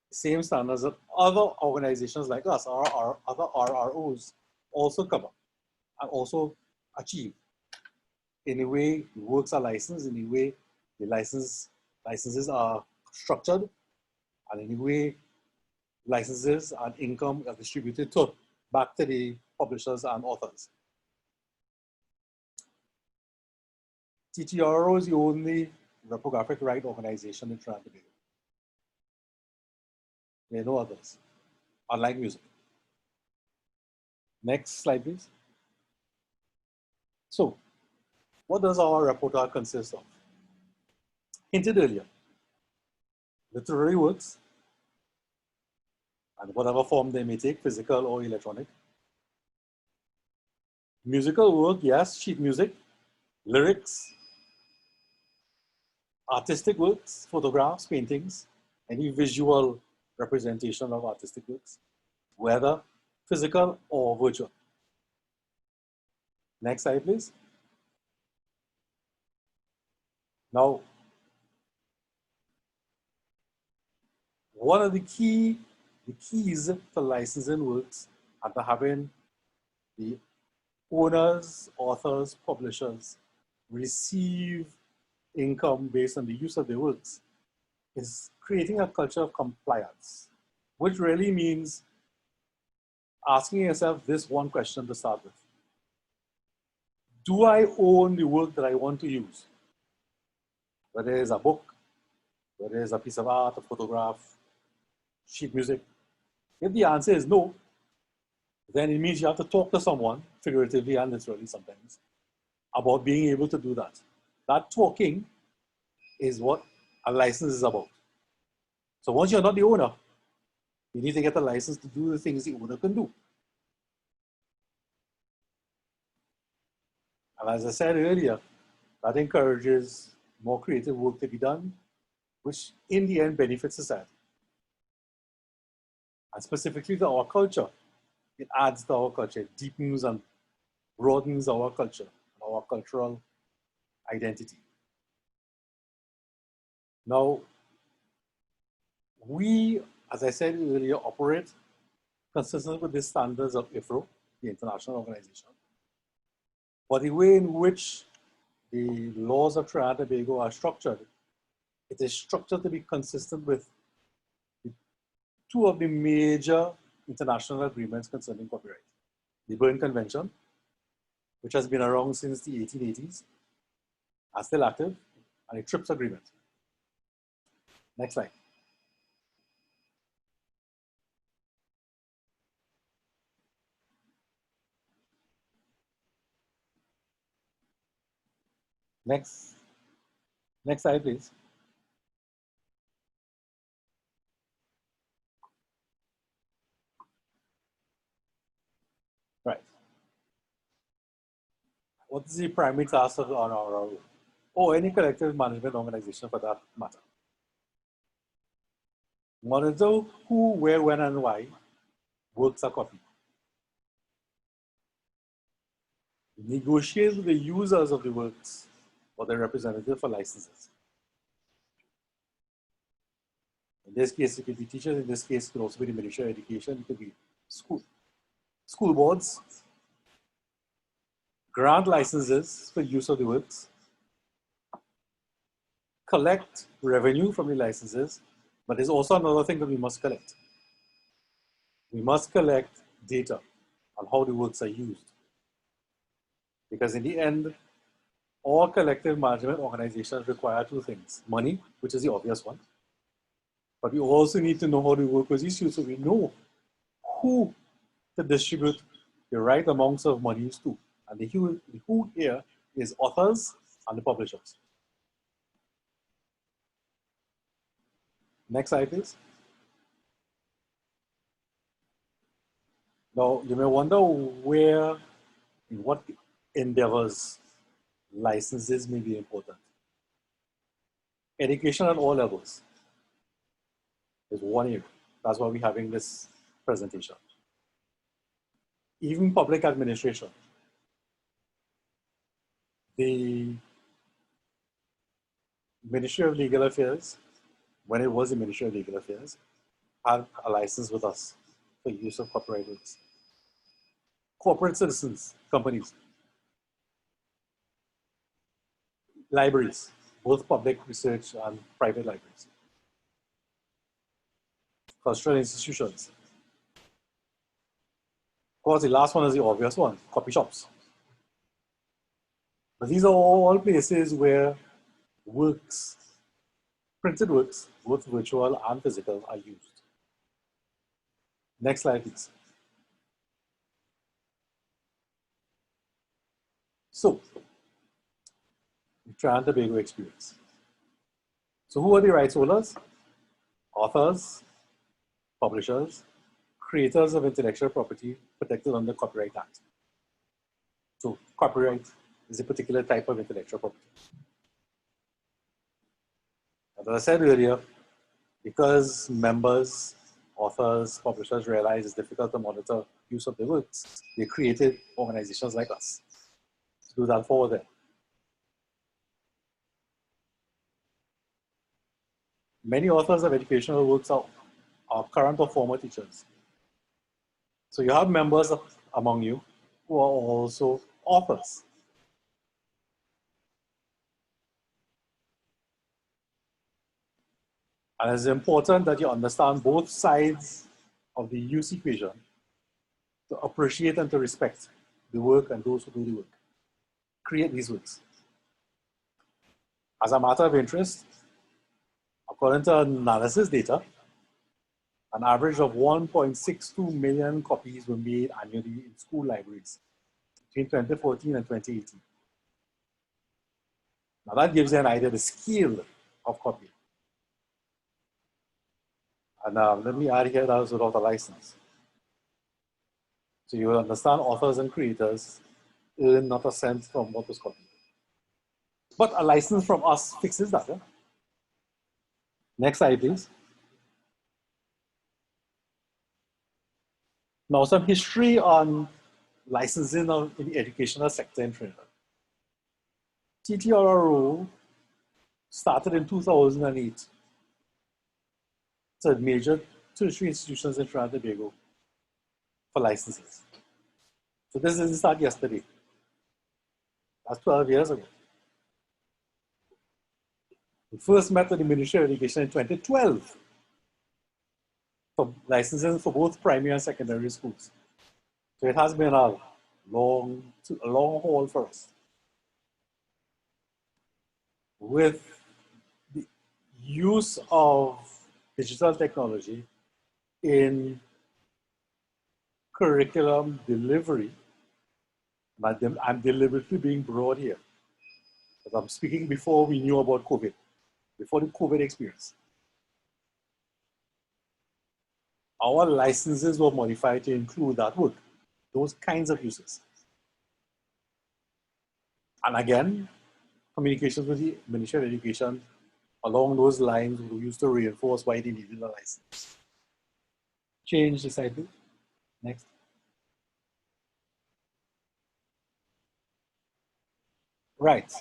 the same standards that other organizations like us, our other RROs, also cover and also achieve. In a way, the works are licensed, in a way, the licenses are structured, and in a way, licenses and income are distributed back to the publishers and authors. TTUTA is the only rapographic right organization in Trinidad and Tobago. There are no others, unlike music. Next slide, please. So, what does our repertoire consist of? Hinted earlier, literary works, and whatever form they may take, physical or electronic. Musical work, yes, sheet music, lyrics, artistic works, photographs, paintings, any visual representation of artistic works, whether physical or virtual. Next slide, please. Now, one of the keys to licensing works and to having the owners, authors, publishers receive income based on the use of their works is creating a culture of compliance, which really means asking yourself this one question to start with. Do I own the work that I want to use? Whether it's a book, whether it's a piece of art, a photograph, sheet music. If the answer is no, then it means you have to talk to someone, figuratively and literally sometimes, about being able to do that. That talking is what a license is about. So once you're not the owner, you need to get a license to do the things the owner can do. And as I said earlier, that encourages more creative work to be done, which in the end benefits society. And specifically to our culture, it adds to our culture, it deepens and broadens our culture, our cultural identity. Now, we, as I said earlier, operate consistent with the standards of IFRO, the international organization. But the way in which the laws of Trinidad and Tobago are structured, it is structured to be consistent with two of the major international agreements concerning copyright. The Berne Convention, which has been around since the 1880s, are still active, and the TRIPS agreement. Next slide. Next slide, please. Right. What is the primary task of our or any collective management organization for that matter? Monitor who, where, when, and why works are copied. Negotiate with the users of the works or the representative for licenses. In this case, it could be teachers. In this case, it could also be the Ministry of Education. It could be school boards. Grant licenses for use of the works. Collect revenue from the licenses. But there's also another thing that we must collect. We must collect data on how the works are used. Because in the end, all collective management organizations require two things. Money, which is the obvious one. But we also need to know how the work was used, so we know who to distribute the right amounts of monies to. And the who here is authors and the publishers. Next slide, please. Now, you may wonder where, in what endeavors licenses may be important. Education at all levels is one area. That's why we're having this presentation. Even public administration. The Ministry of Legal Affairs, when it was the Ministry of Legal Affairs, had a license with us for use of copyright works. Corporate citizens, companies, libraries, both public research and private libraries, cultural institutions. Of course, the last one is the obvious one, copy shops. But these are all places where works, printed works, both virtual and physical, are used. Next slide, please. So, the Trinidad and Tobago experience. So who are the rights holders? Authors, publishers, creators of intellectual property protected under Copyright Act. So copyright is a particular type of intellectual property. As I said earlier, because members, authors, publishers realize it's difficult to monitor use of their works, they created organizations like us. do that forward there. Many authors of educational works are current or former teachers. So you have members among you who are also authors. And it's important that you understand both sides of the use equation to appreciate and to respect the work and those who do the work. Create these works. As a matter of interest, according to analysis data, an average of 1.62 million copies were made annually in school libraries between 2014 and 2018. Now that gives you an idea of the scale of copying. And let me add here that was without a license. So you will understand authors and creators earn not a cent from what was copied. But a license from us fixes that. Next slide, please. Now, some history on licensing in the educational sector in Trinidad. TTUTA started in 2008. So major tertiary institutions in Trinidad and Tobago for licenses. So this didn't start yesterday. That's 12 years ago. We first met with the Ministry of Education in 2012 for licensing for both primary and secondary schools. So it has been a long haul for us. With the use of digital technology in curriculum delivery, I'm deliberately being broad here, because I'm speaking before we knew about COVID, before the COVID experience. Our licenses were modified to include that work, those kinds of uses. And again, communications with the Ministry of Education along those lines we used to reinforce why they needed a license. Change the slide, please. Next. Right,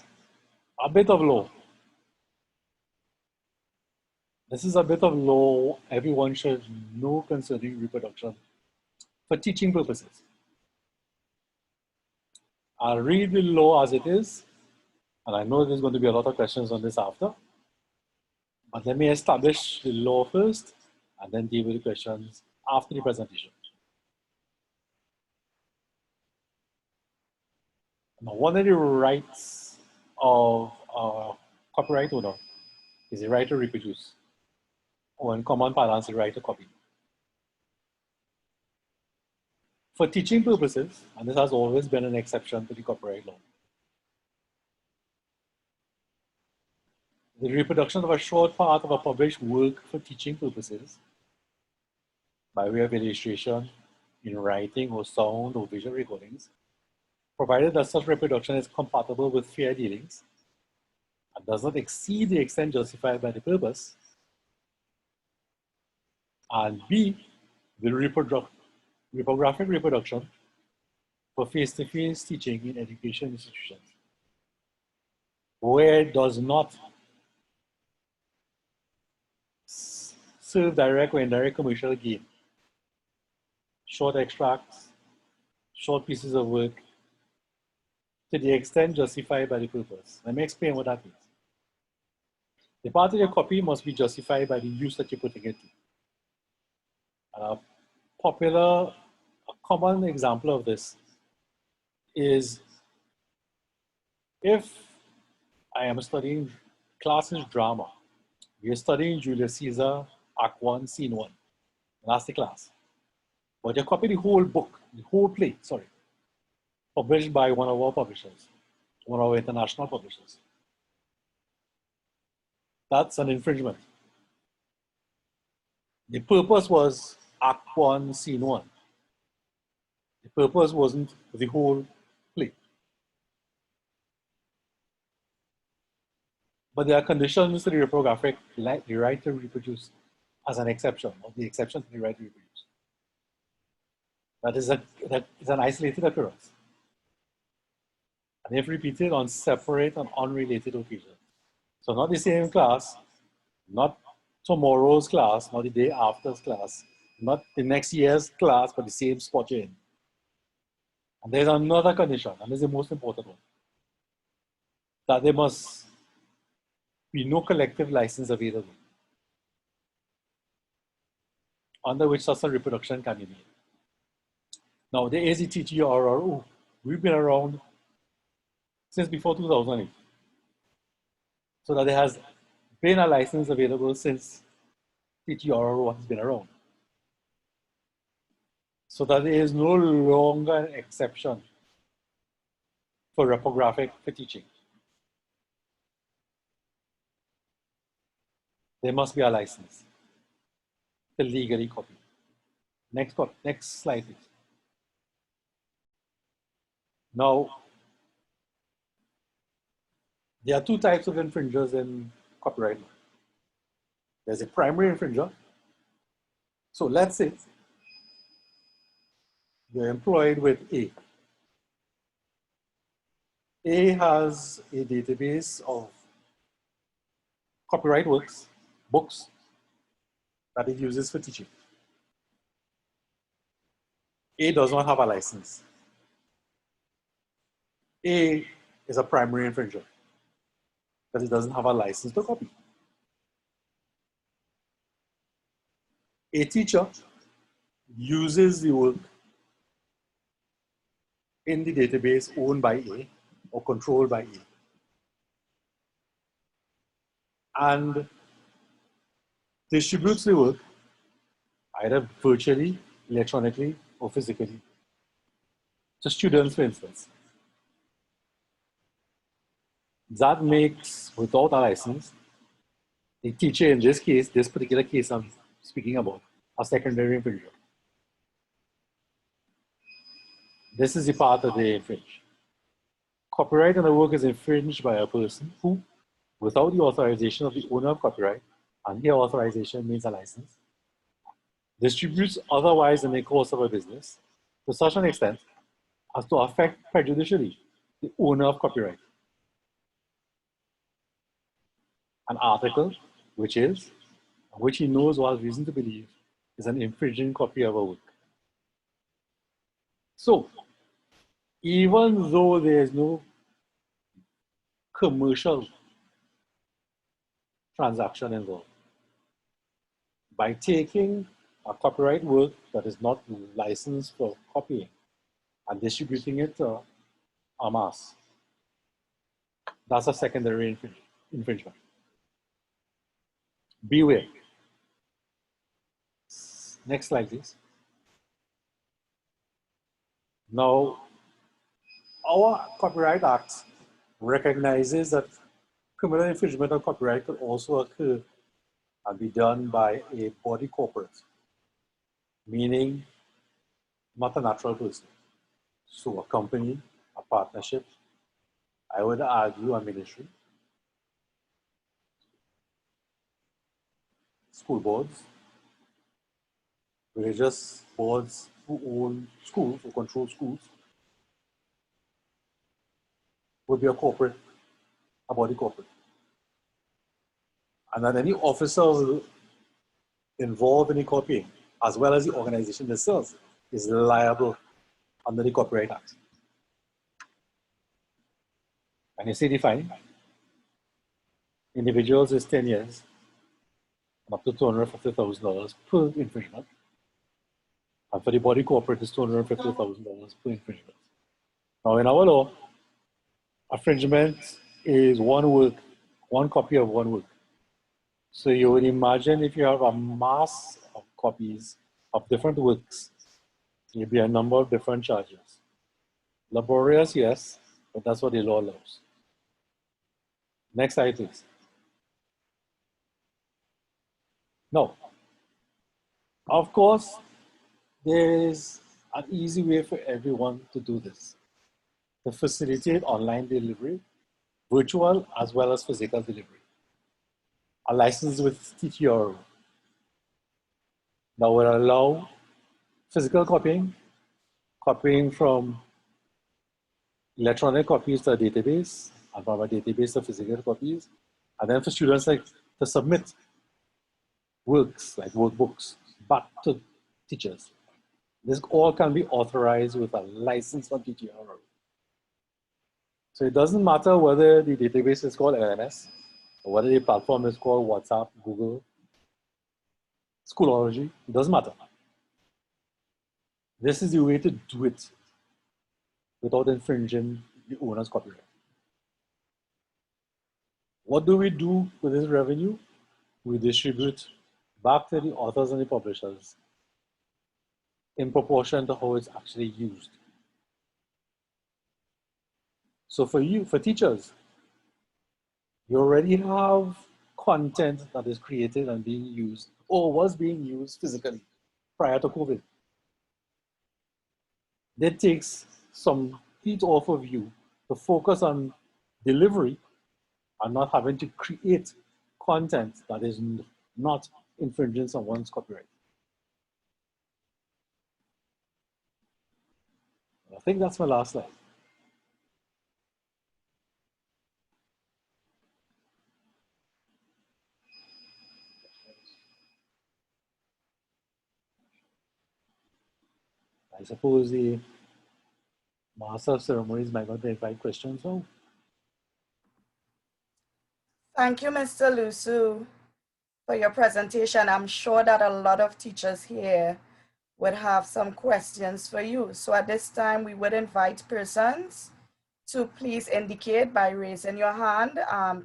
a bit of law. This is a bit of law everyone should know concerning reproduction for teaching purposes. I'll read the law as it is, and I know there's going to be a lot of questions on this after, but let me establish the law first, and then deal with the questions after the presentation. Now, one of the rights of a copyright owner is the right to reproduce, or in common parlance, the right to copy. For teaching purposes, and this has always been an exception to the copyright law, the reproduction of a short part of a published work for teaching purposes, by way of illustration, in writing or sound or visual recordings, provided that such reproduction is compatible with fair dealings and does not exceed the extent justified by the purpose, and B, the reprographic reproduction for face-to-face teaching in education institutions, where it does not serve direct or indirect commercial gain. Short extracts, short pieces of work, to the extent justified by the purpose. Let me explain what that means. The part of your copy must be justified by the use that you're putting it to. A common example of this is if I am studying classes drama, we are studying Julius Caesar, Act 1, Scene 1. That's the class. But you copy the whole book, the whole play, sorry, published by one of our publishers, one of our international publishers. That's an infringement. The purpose was Act 1, Scene 1. The purpose wasn't the whole play. But there are conditions to the reprographic, like the right to reproduce as an exception, or the exception to the right to reproduce. That is an isolated occurrence. and if repeated on separate and unrelated occasions. So not the same class, not tomorrow's class, not the day after's class, not the next year's class, but the same spot you're in. And there's another condition, and this is the most important one, that there must be no collective license available under which such a reproduction can be made. Now, there is the TTUTA. We've been around since before 2008. So that there has been a license available since TTUTA has been around. So that there is no longer an exception for rapographic for teaching. There must be a license to legally copy. Next slide, please. Now, there are two types of infringers in copyright law. There's a primary infringer. So let's say you're employed with A. A has a database of copyright books that it uses for teaching. A does not have a license. A is a primary infringer because it doesn't have a license to copy. A teacher uses the work in the database owned by A or controlled by A, and distributes the work either virtually, electronically, or physically to students, for instance. That makes, without a license, the teacher in this case, this particular case I'm speaking about, a secondary infringer. This is the part that they infringe. Copyright on the work is infringed by a person who, without the authorization of the owner of copyright, and here authorization means a license, distributes otherwise in the course of a business to such an extent as to affect prejudicially the owner of copyright. An article which he knows or has reason to believe is an infringing copy of a work. So, even though there is no commercial transaction involved, by taking a copyright work that is not licensed for copying and distributing it en masse, that's a secondary infringement. Beware. Next slide, please. Now, our Copyright Act recognizes that criminal infringement of copyright could also occur and be done by a body corporate, meaning not a natural person. So a company, a partnership, I would argue a ministry, school boards, religious boards who own schools, who control schools, would be a corporate, a body corporate. And that any officers involved in the copying, as well as the organization themselves, is liable under the Copyright Act. And you see the fine. Individuals is 10 years, and up to $250,000 per infringement. And for the body corporate, is $250,000 per infringement. Now, in our law, infringement is one work, one copy of one work. So you would imagine if you have a mass of copies of different works, there'll be a number of different charges. Laborious, yes, but that's what the law allows. Next slide, please. Now, of course, there is an easy way for everyone to do this, to facilitate online delivery, virtual as well as physical delivery. A license with TTUTA that will allow physical copying from electronic copies to a database, and from a database to physical copies, and then for students like to submit works like workbooks back to teachers. This all can be authorized with a license from TTUTA. So it doesn't matter whether the database is called LMS or whether the platform is called WhatsApp, Google, Schoology, it doesn't matter. This is the way to do it without infringing the owner's copyright. What do we do with this revenue? We distribute back to the authors and the publishers in proportion to how it's actually used. So for you, for teachers, you already have content that is created and being used or was being used physically prior to COVID. That takes some heat off of you to focus on delivery and not having to create content that is not infringing someone's copyright. I think that's my last slide. I suppose the master of ceremonies might want to invite questions now.
Thank you, Mr. Lusu, for your presentation. I'm sure that a lot of teachers here would have some questions for you. So at this time, we would invite persons to please indicate by raising your hand.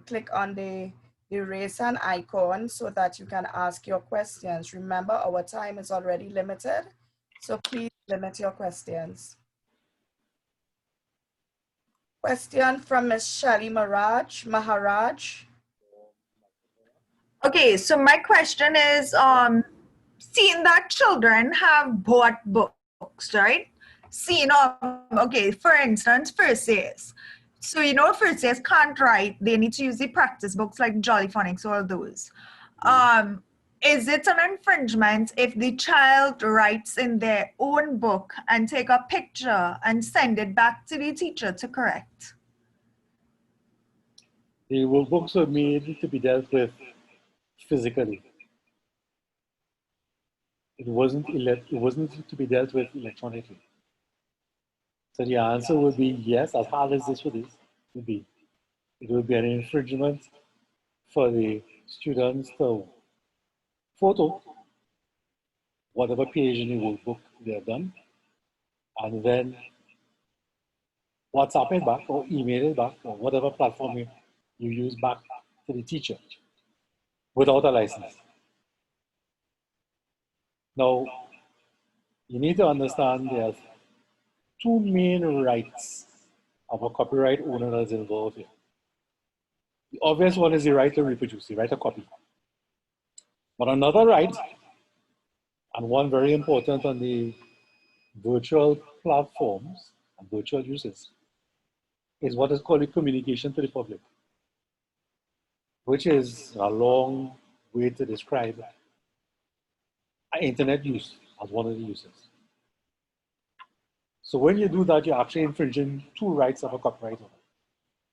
Click on the raise hand icon so that you can ask your questions. Remember, our time is already limited, so please limit your questions. Question from Ms. Shali Maharaj.
Okay, so my question is, seeing that children have bought books, right? Seeing, okay, for instance, first years. So, you know, first years can't write. They need to use the practice books like Jolly Phonics or those. Is it an infringement if the child writes in their own book and take a picture and send it back to the teacher to correct?
The workbooks were made to be dealt with physically. It wasn't to be dealt with electronically. So the answer would be yes, as hard as this would be. It would be an infringement for the students to photo whatever page in the workbook they have done, and then WhatsApp it back or email it back or whatever platform you use back to the teacher without a license. Now, you need to understand there's two main rights of a copyright owner that's involved here. The obvious one is the right to reproduce, the right to copy. But another right, and one very important on the virtual platforms and virtual uses, is what is called a communication to the public, which is a long way to describe internet use as one of the uses. So when you do that, you're actually infringing two rights of a copyright owner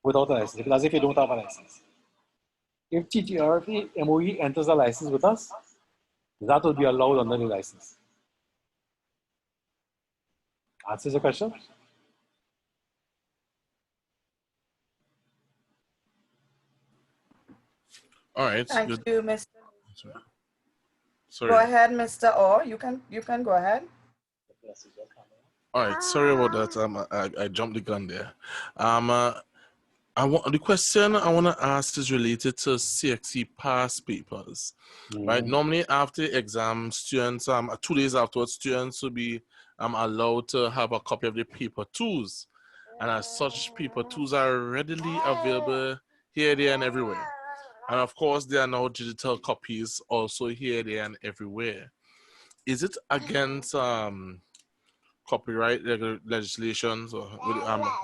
without a license, as if you don't have a license. If TTUTA MOE enters a license with us, that will be allowed under the license. Answers the question?
All right.
Thank
Good.
you, Mr.
Sorry.
Go ahead, Mr. O. You can go ahead.
All right. Sorry about that. I jumped the gun there. The question I want to ask is related to CXC past papers. Right. Normally after exam, students 2 days afterwards, students will be allowed to have a copy of the paper twos, and as such, paper twos are readily available here, there, and everywhere. And of course, there are now digital copies also here, there, and everywhere. Is it against copyright legislations? Or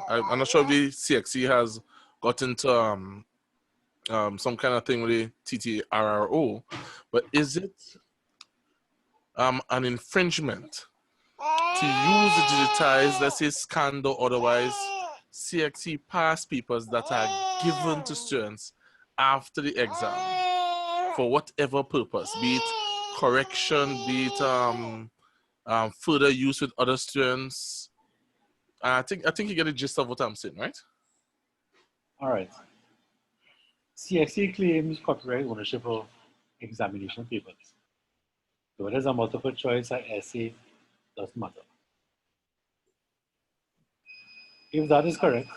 I'm not sure if the CXC has got into some kind of thing with the TTRRO, but is it an infringement to use the digitized, let's say scanned or otherwise, CXC past papers that are given to students after the exam for whatever purpose, be it correction, be it further use with other students. I think you get the gist of what I'm saying, right?
All right. CXC claims copyright ownership of examination papers. So whether it's a multiple choice or essay, doesn't matter. If that is correct,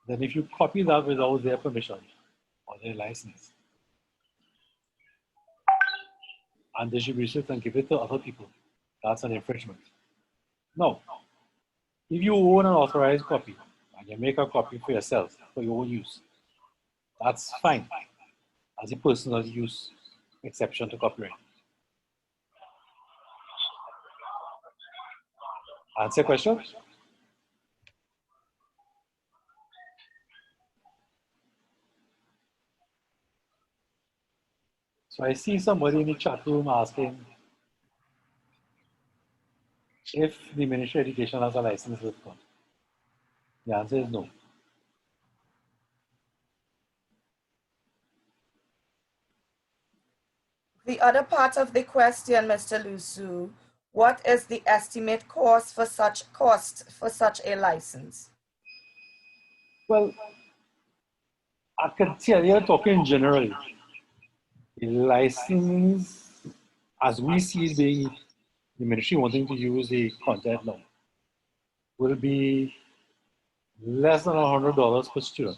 then if you copy that without their permission or their license and distribute it and give it to other people, that's an infringement. No. If you own an authorized copy and you make a copy for yourself, for your own use, that's fine as a personal use exception to copyright. Answer your question? So I see somebody in the chat room asking if the Ministry of Education has a license with God. The answer is no.
The other part of the question, Mr. Lusu, what is the estimate cost for such a license?
Well, I can tell you, talking generally, the license, as we see it being the ministry wanting to use the content now, will be less than $100 per student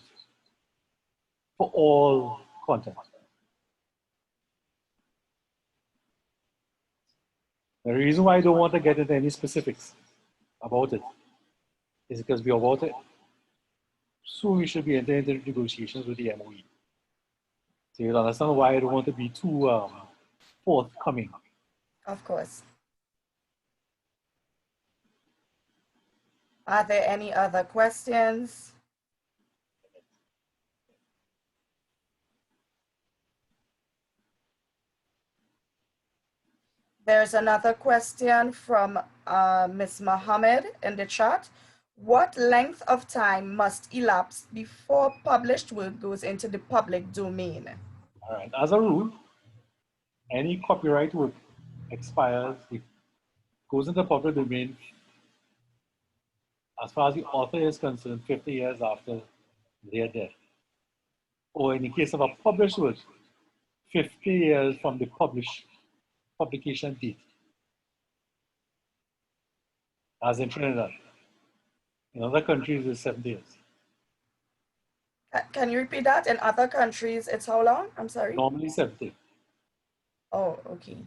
for all content. The reason why I don't want to get into any specifics about it is because we're about it. Soon we should be entering into negotiations with the MOE. So you'll understand why I don't want to be too forthcoming.
Of course. Are there any other questions? There's another question from Ms. Mohammed in the chat. What length of time must elapse before published work goes into the public domain?
All right. As a rule, any copyright work expires, it goes into public domain as far as the author is concerned 50 years after their death. Or in the case of a published work, 50 years from the publication date. As in Trinidad. In other countries, it's 7 years.
Can you repeat that? In other countries, it's how long? I'm sorry.
Normally 70.
Oh, okay.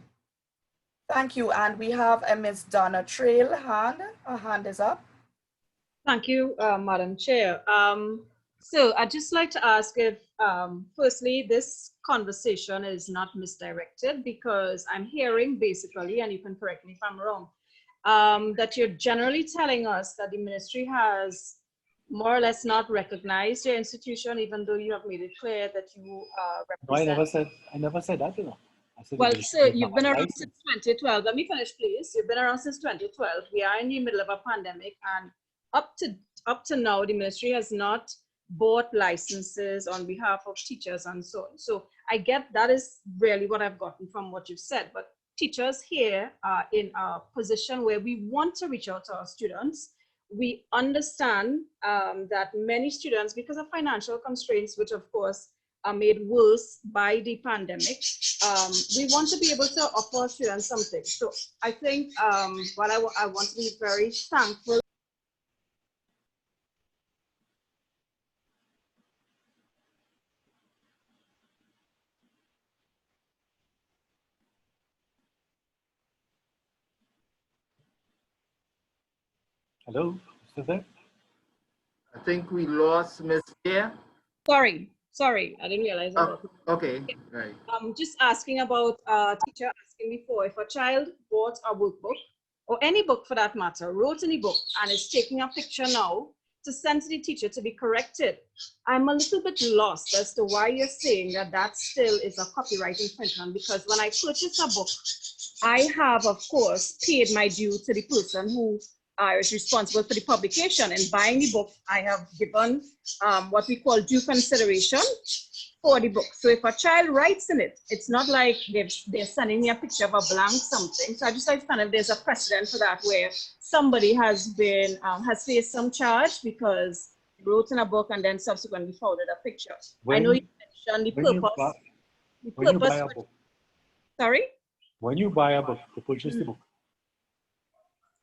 Thank you. And we have a Ms. Donna Trail hand. Her hand is up.
Thank you, Madam Chair. So I'd just like to ask if, firstly, this conversation is not misdirected, because I'm hearing basically, and you can correct me if I'm wrong, that you're generally telling us that the ministry has more or less not recognized your institution, even though you have made it clear that you represent.
No, I never said that, you know. I said
well, so you've been around since 2012. Let me finish, please. You've been around since 2012. We are in the middle of a pandemic, and up to now, the ministry has not bought licenses on behalf of teachers and so on. So I get that is really what I've gotten from what you've said, but teachers here are in a position where we want to reach out to our students. We understand that many students, because of financial constraints, which of course are made worse by the pandemic, we want to be able to offer students something. So I think while I want to be very thankful.
Hello, is there?
I think we lost Miss Bear.
Sorry, I didn't realize that.
Okay, right.
I'm just asking about teacher asking before, if a child bought a workbook or any book for that matter, wrote any book and is taking a picture now to send to the teacher to be corrected. I'm a little bit lost as to why you're saying that that still is a copyright infringement, because when I purchase a book, I have, of course, paid my due to the person who is responsible for the publication. In buying the book, I have given what we call due consideration for the book. So if a child writes in it, it's not like they're sending me a picture of a blank something. So I just like kind of there's a precedent for that where somebody has been has faced some charge because they wrote in a book and then subsequently forwarded a picture. I know you mentioned the purpose.
When you buy a book,
sorry?
when you buy a book, you purchase the book.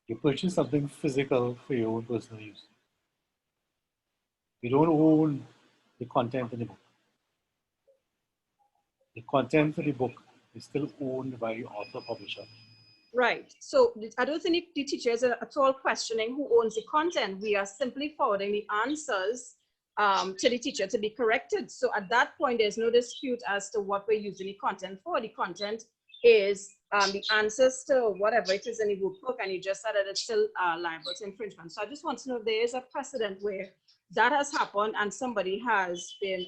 You purchase something physical for your own personal use. You don't own the content in the book. The content of the book is still owned by the author publisher.
Right. So I don't think the teachers are at all questioning who owns the content. We are simply forwarding the answers to the teacher to be corrected. So at that point, there's no dispute as to what we're using the content for. The content is the answers to whatever it is in the workbook, and you just said that it's still liable to infringement. So I just want to know if there is a precedent where that has happened and somebody has been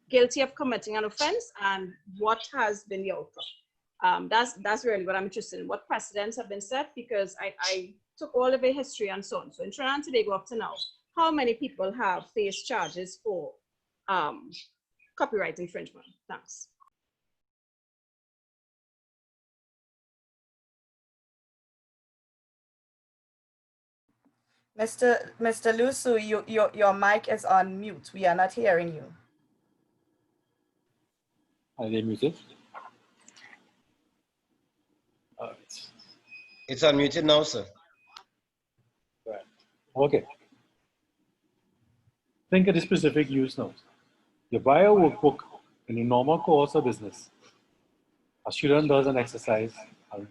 guilty of committing an offense, and what has been the outcome. That's really what I'm interested in. What precedents have been set? Because I took all of the history and so on. So in Trinidad and Tobago up to now, how many people have faced charges for copyright infringement? Thanks.
Mr. Lusu, your mic is on mute. We are not hearing you.
Are they muted?
It's unmuted now, sir.
Right. Okay. Think of the specific use now. You buy a workbook in the normal course of business. A student does an exercise and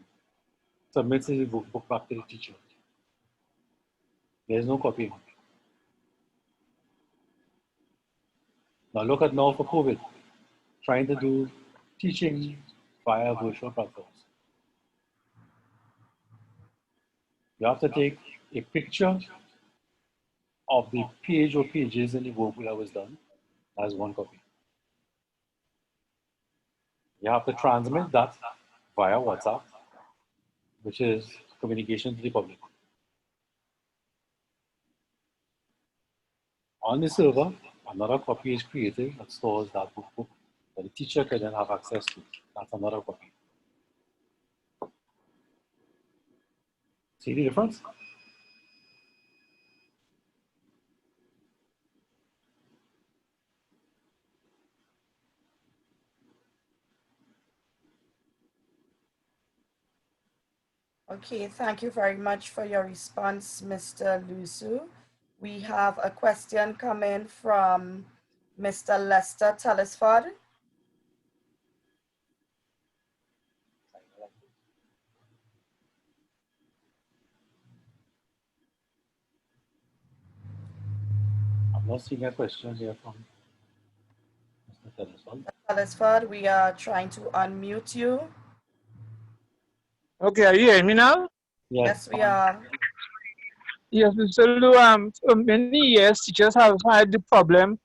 submits the workbook back to the teacher. There's no copying. Now look at now for COVID, trying to do teaching via virtual platforms. You have to take a picture of the page or pages in the workbook that was done as one copy. You have to transmit that via WhatsApp, which is communication to the public. On the server, another copy is created that stores that workbook that the teacher can then have access to. That's another copy. See the difference?
Okay, thank you very much for your response, Mr. Lusu. We have a question coming from Mr. Lester Telesford.
I'm not seeing a question here from Mr. Telesford.
Telesford, we are trying to unmute you.
Okay, are you hearing me now?
Yes, we are.
Yes, Mr. Lu, for many years, teachers have had the problem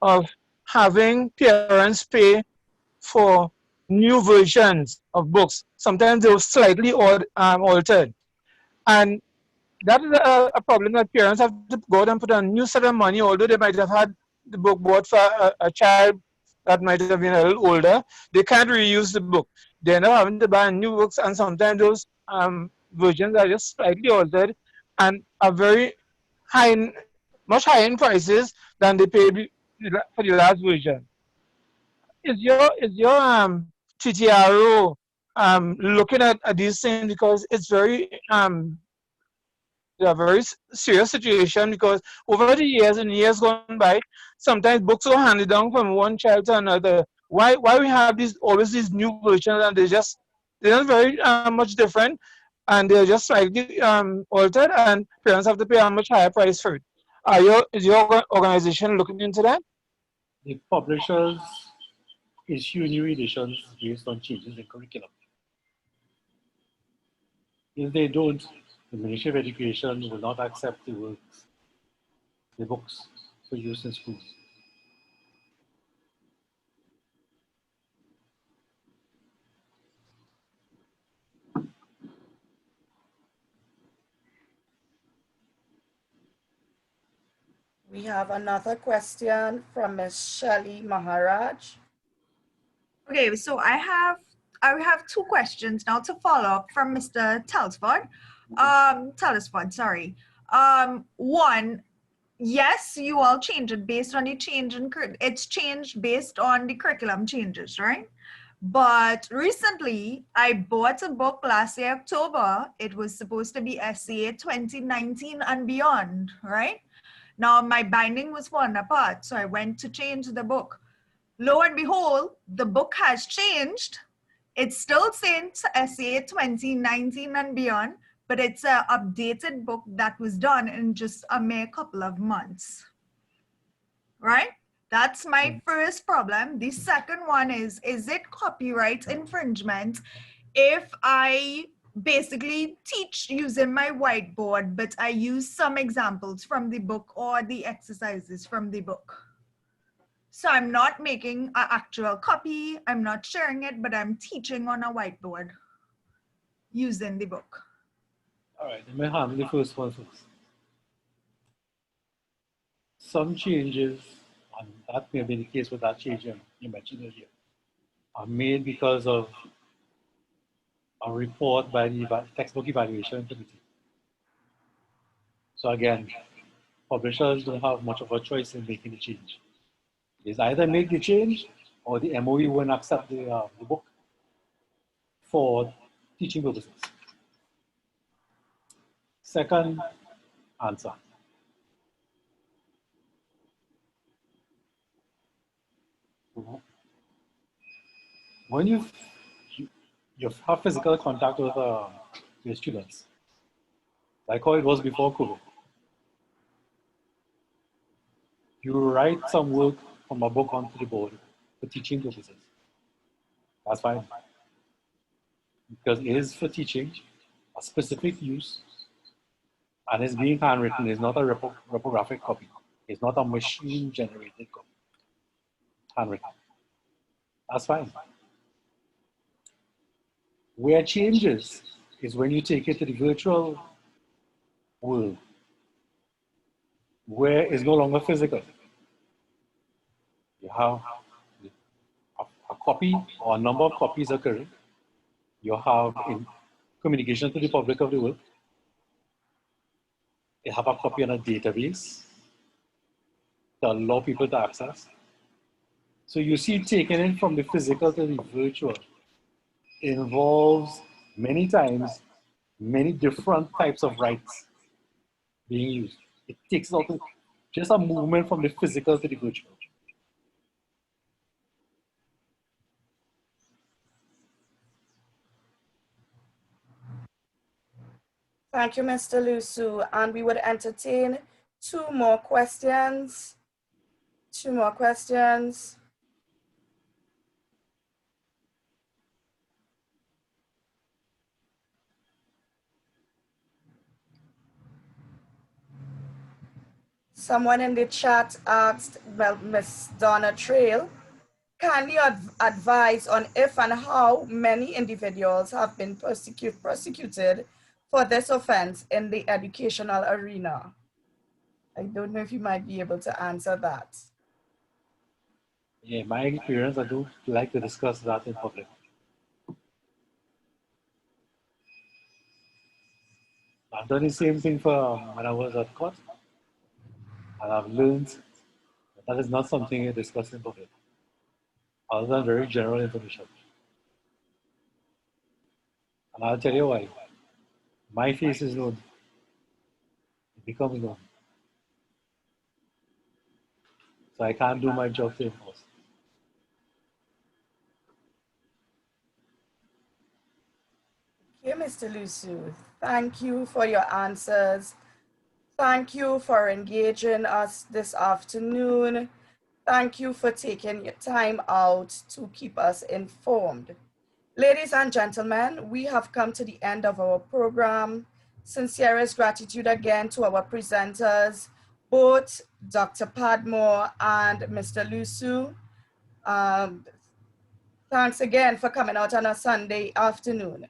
of having parents pay for new versions of books. Sometimes they were slightly altered. And that is a problem that parents have to go out and put a new set of money, although they might have had the book bought for a child that might have been a little older. They can't reuse the book. They're now having to buy new books, and sometimes those versions are just slightly altered and are very high, much higher in prices than they paid for the last version. Is your TTRO looking at these things, because it's very a very serious situation, because over the years and years gone by, sometimes books are handed down from one child to another. Why we have always these new versions, and they're not very much different, and they're just slightly altered, and parents have to pay a much higher price for it. Is your organization looking into that?
The publishers issue new editions based on changes in curriculum. If they don't, the Ministry of Education will not accept the books for use in schools.
have another question from Ms. Shelley Maharaj.
Okay, so I have two questions now to follow up from Mr. Telesford, sorry. One, yes, you all change it based on the change in, it's changed based on the curriculum changes, right? But recently, I bought a book last year, October. It was supposed to be SCA 2019 and beyond, right? Now my binding was falling apart, so I went to change the book. Lo and behold, the book has changed. It's still saying SCA 2019 and beyond, but it's an updated book that was done in just a mere couple of months, right? That's my first problem. The second one is it copyright infringement if I basically teach using my whiteboard, but I use some examples from the book or the exercises from the book? So I'm not making an actual copy, I'm not sharing it, but I'm teaching on a whiteboard using the book.
All right, let me handle the first one first. Some changes, and that may be the case with that change you mentioned earlier, are made because of a report by the textbook evaluation committee. So again, publishers don't have much of a choice in making the change. It's either make the change or the MOE won't accept the book for teaching purposes. Second answer. When you have physical contact with your students, like how it was before COVID, you write some work from a book onto the board for teaching purposes. That's fine. Because it is for teaching, a specific use, and it's being handwritten. It's not a reprographic copy. It's not a machine-generated copy. Handwritten. That's fine. Where it changes is when you take it to the virtual world, where it's no longer physical. You have a copy or a number of copies occurring. You have in communication to the public of the world. You have a copy on a database to allow people to access. So you see taking it from the physical to the virtual involves many times many different types of rights being used. It takes out just a movement from the physical to the virtual.
Thank you, Mr. Lusu. And we would entertain two more questions. Two more questions. Someone in the chat asked, well, Ms. Donna Trail, kindly advise on if and how many individuals have been prosecuted for this offense in the educational arena. I don't know if you might be able to answer that.
Yeah, my experience, I do like to discuss that in public. I've done the same thing for when I was at court, and I've learned that is not something you discuss in public, other than very general information. And I'll tell you why. My face is known. It becomes known. So I can't do my job to enforce.
Okay, Mr. Lusu, thank you for your answers. Thank you for engaging us this afternoon. Thank you for taking your time out to keep us informed. Ladies and gentlemen, we have come to the end of our program. Sincerest gratitude again to our presenters, both Dr. Padmore and Mr. Lusu. Thanks again for coming out on a Sunday afternoon.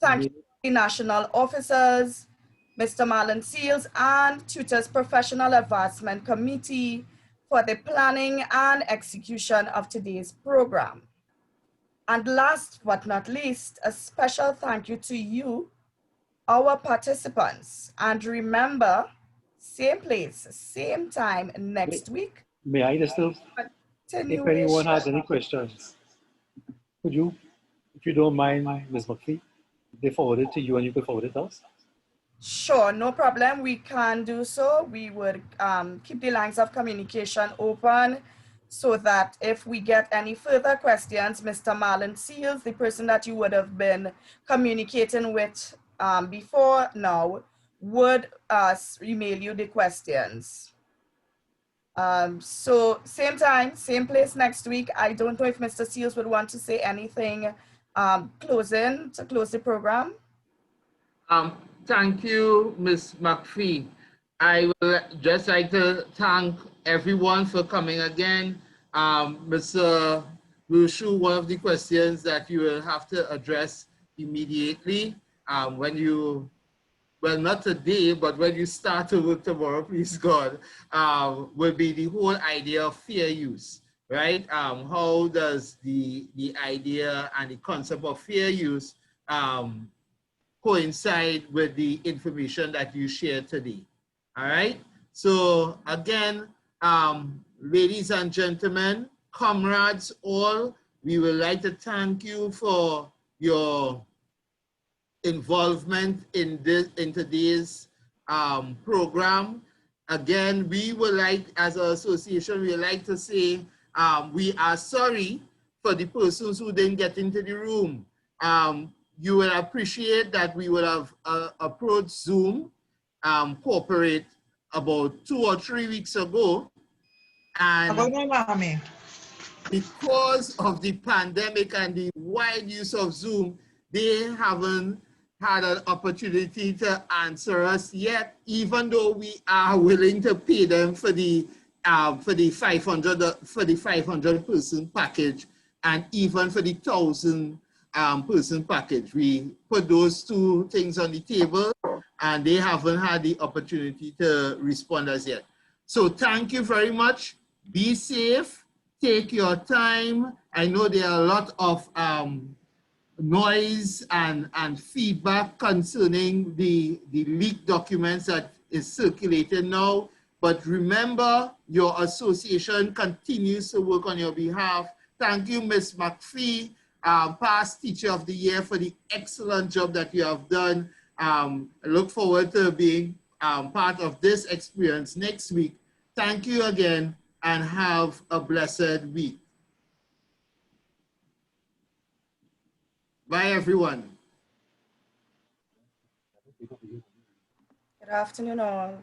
Thank you to the national officers, Mr. Marlon Seals, and TTUTA's Professional Advancement Committee for the planning and execution of today's program. And last but not least, a special thank you to you, our participants. And remember, same place, same time next week.
May I just, if anyone has any questions, could you, if you don't mind, Ms. McPhee, they forward it to you and you could forward it to us?
Sure, no problem. We can do so. We would keep the lines of communication open so that if we get any further questions, Mr. Marlon Seals, the person that you would have been communicating with before now, would email you the questions. So same time, same place next week. I don't know if Mr. Seals would want to say anything closing to close the program.
Thank you, Ms. McPhee. I would just like to thank everyone for coming again. Mr. Wushu, one of the questions that you will have to address immediately when you, well, not today, but when you start to work tomorrow, please God, will be the whole idea of fair use, right? How does the idea and the concept of fair use coincide with the information that you shared today? All right. So again, ladies and gentlemen, comrades all, we would like to thank you for your involvement in today's program. Again, we would like, as an association, we would like to say we are sorry for the persons who didn't get into the room. You will appreciate that we would have approached Zoom corporate about 2 or 3 weeks ago. And because of the pandemic and the wide use of Zoom, they haven't had an opportunity to answer us yet, even though we are willing to pay them for the 500 person package and even for the 1,000 person package. We put those two things on the table and they haven't had the opportunity to respond as yet. So thank you very much. Be safe, take your time. I know there are a lot of noise and feedback concerning the leaked documents that is circulating now. But remember, your association continues to work on your behalf. Thank you, Ms. McPhee, past Teacher of the Year, for the excellent job that you have done. I look forward to being part of this experience next week. Thank you again and have a blessed week. Bye, everyone.
Good afternoon, all.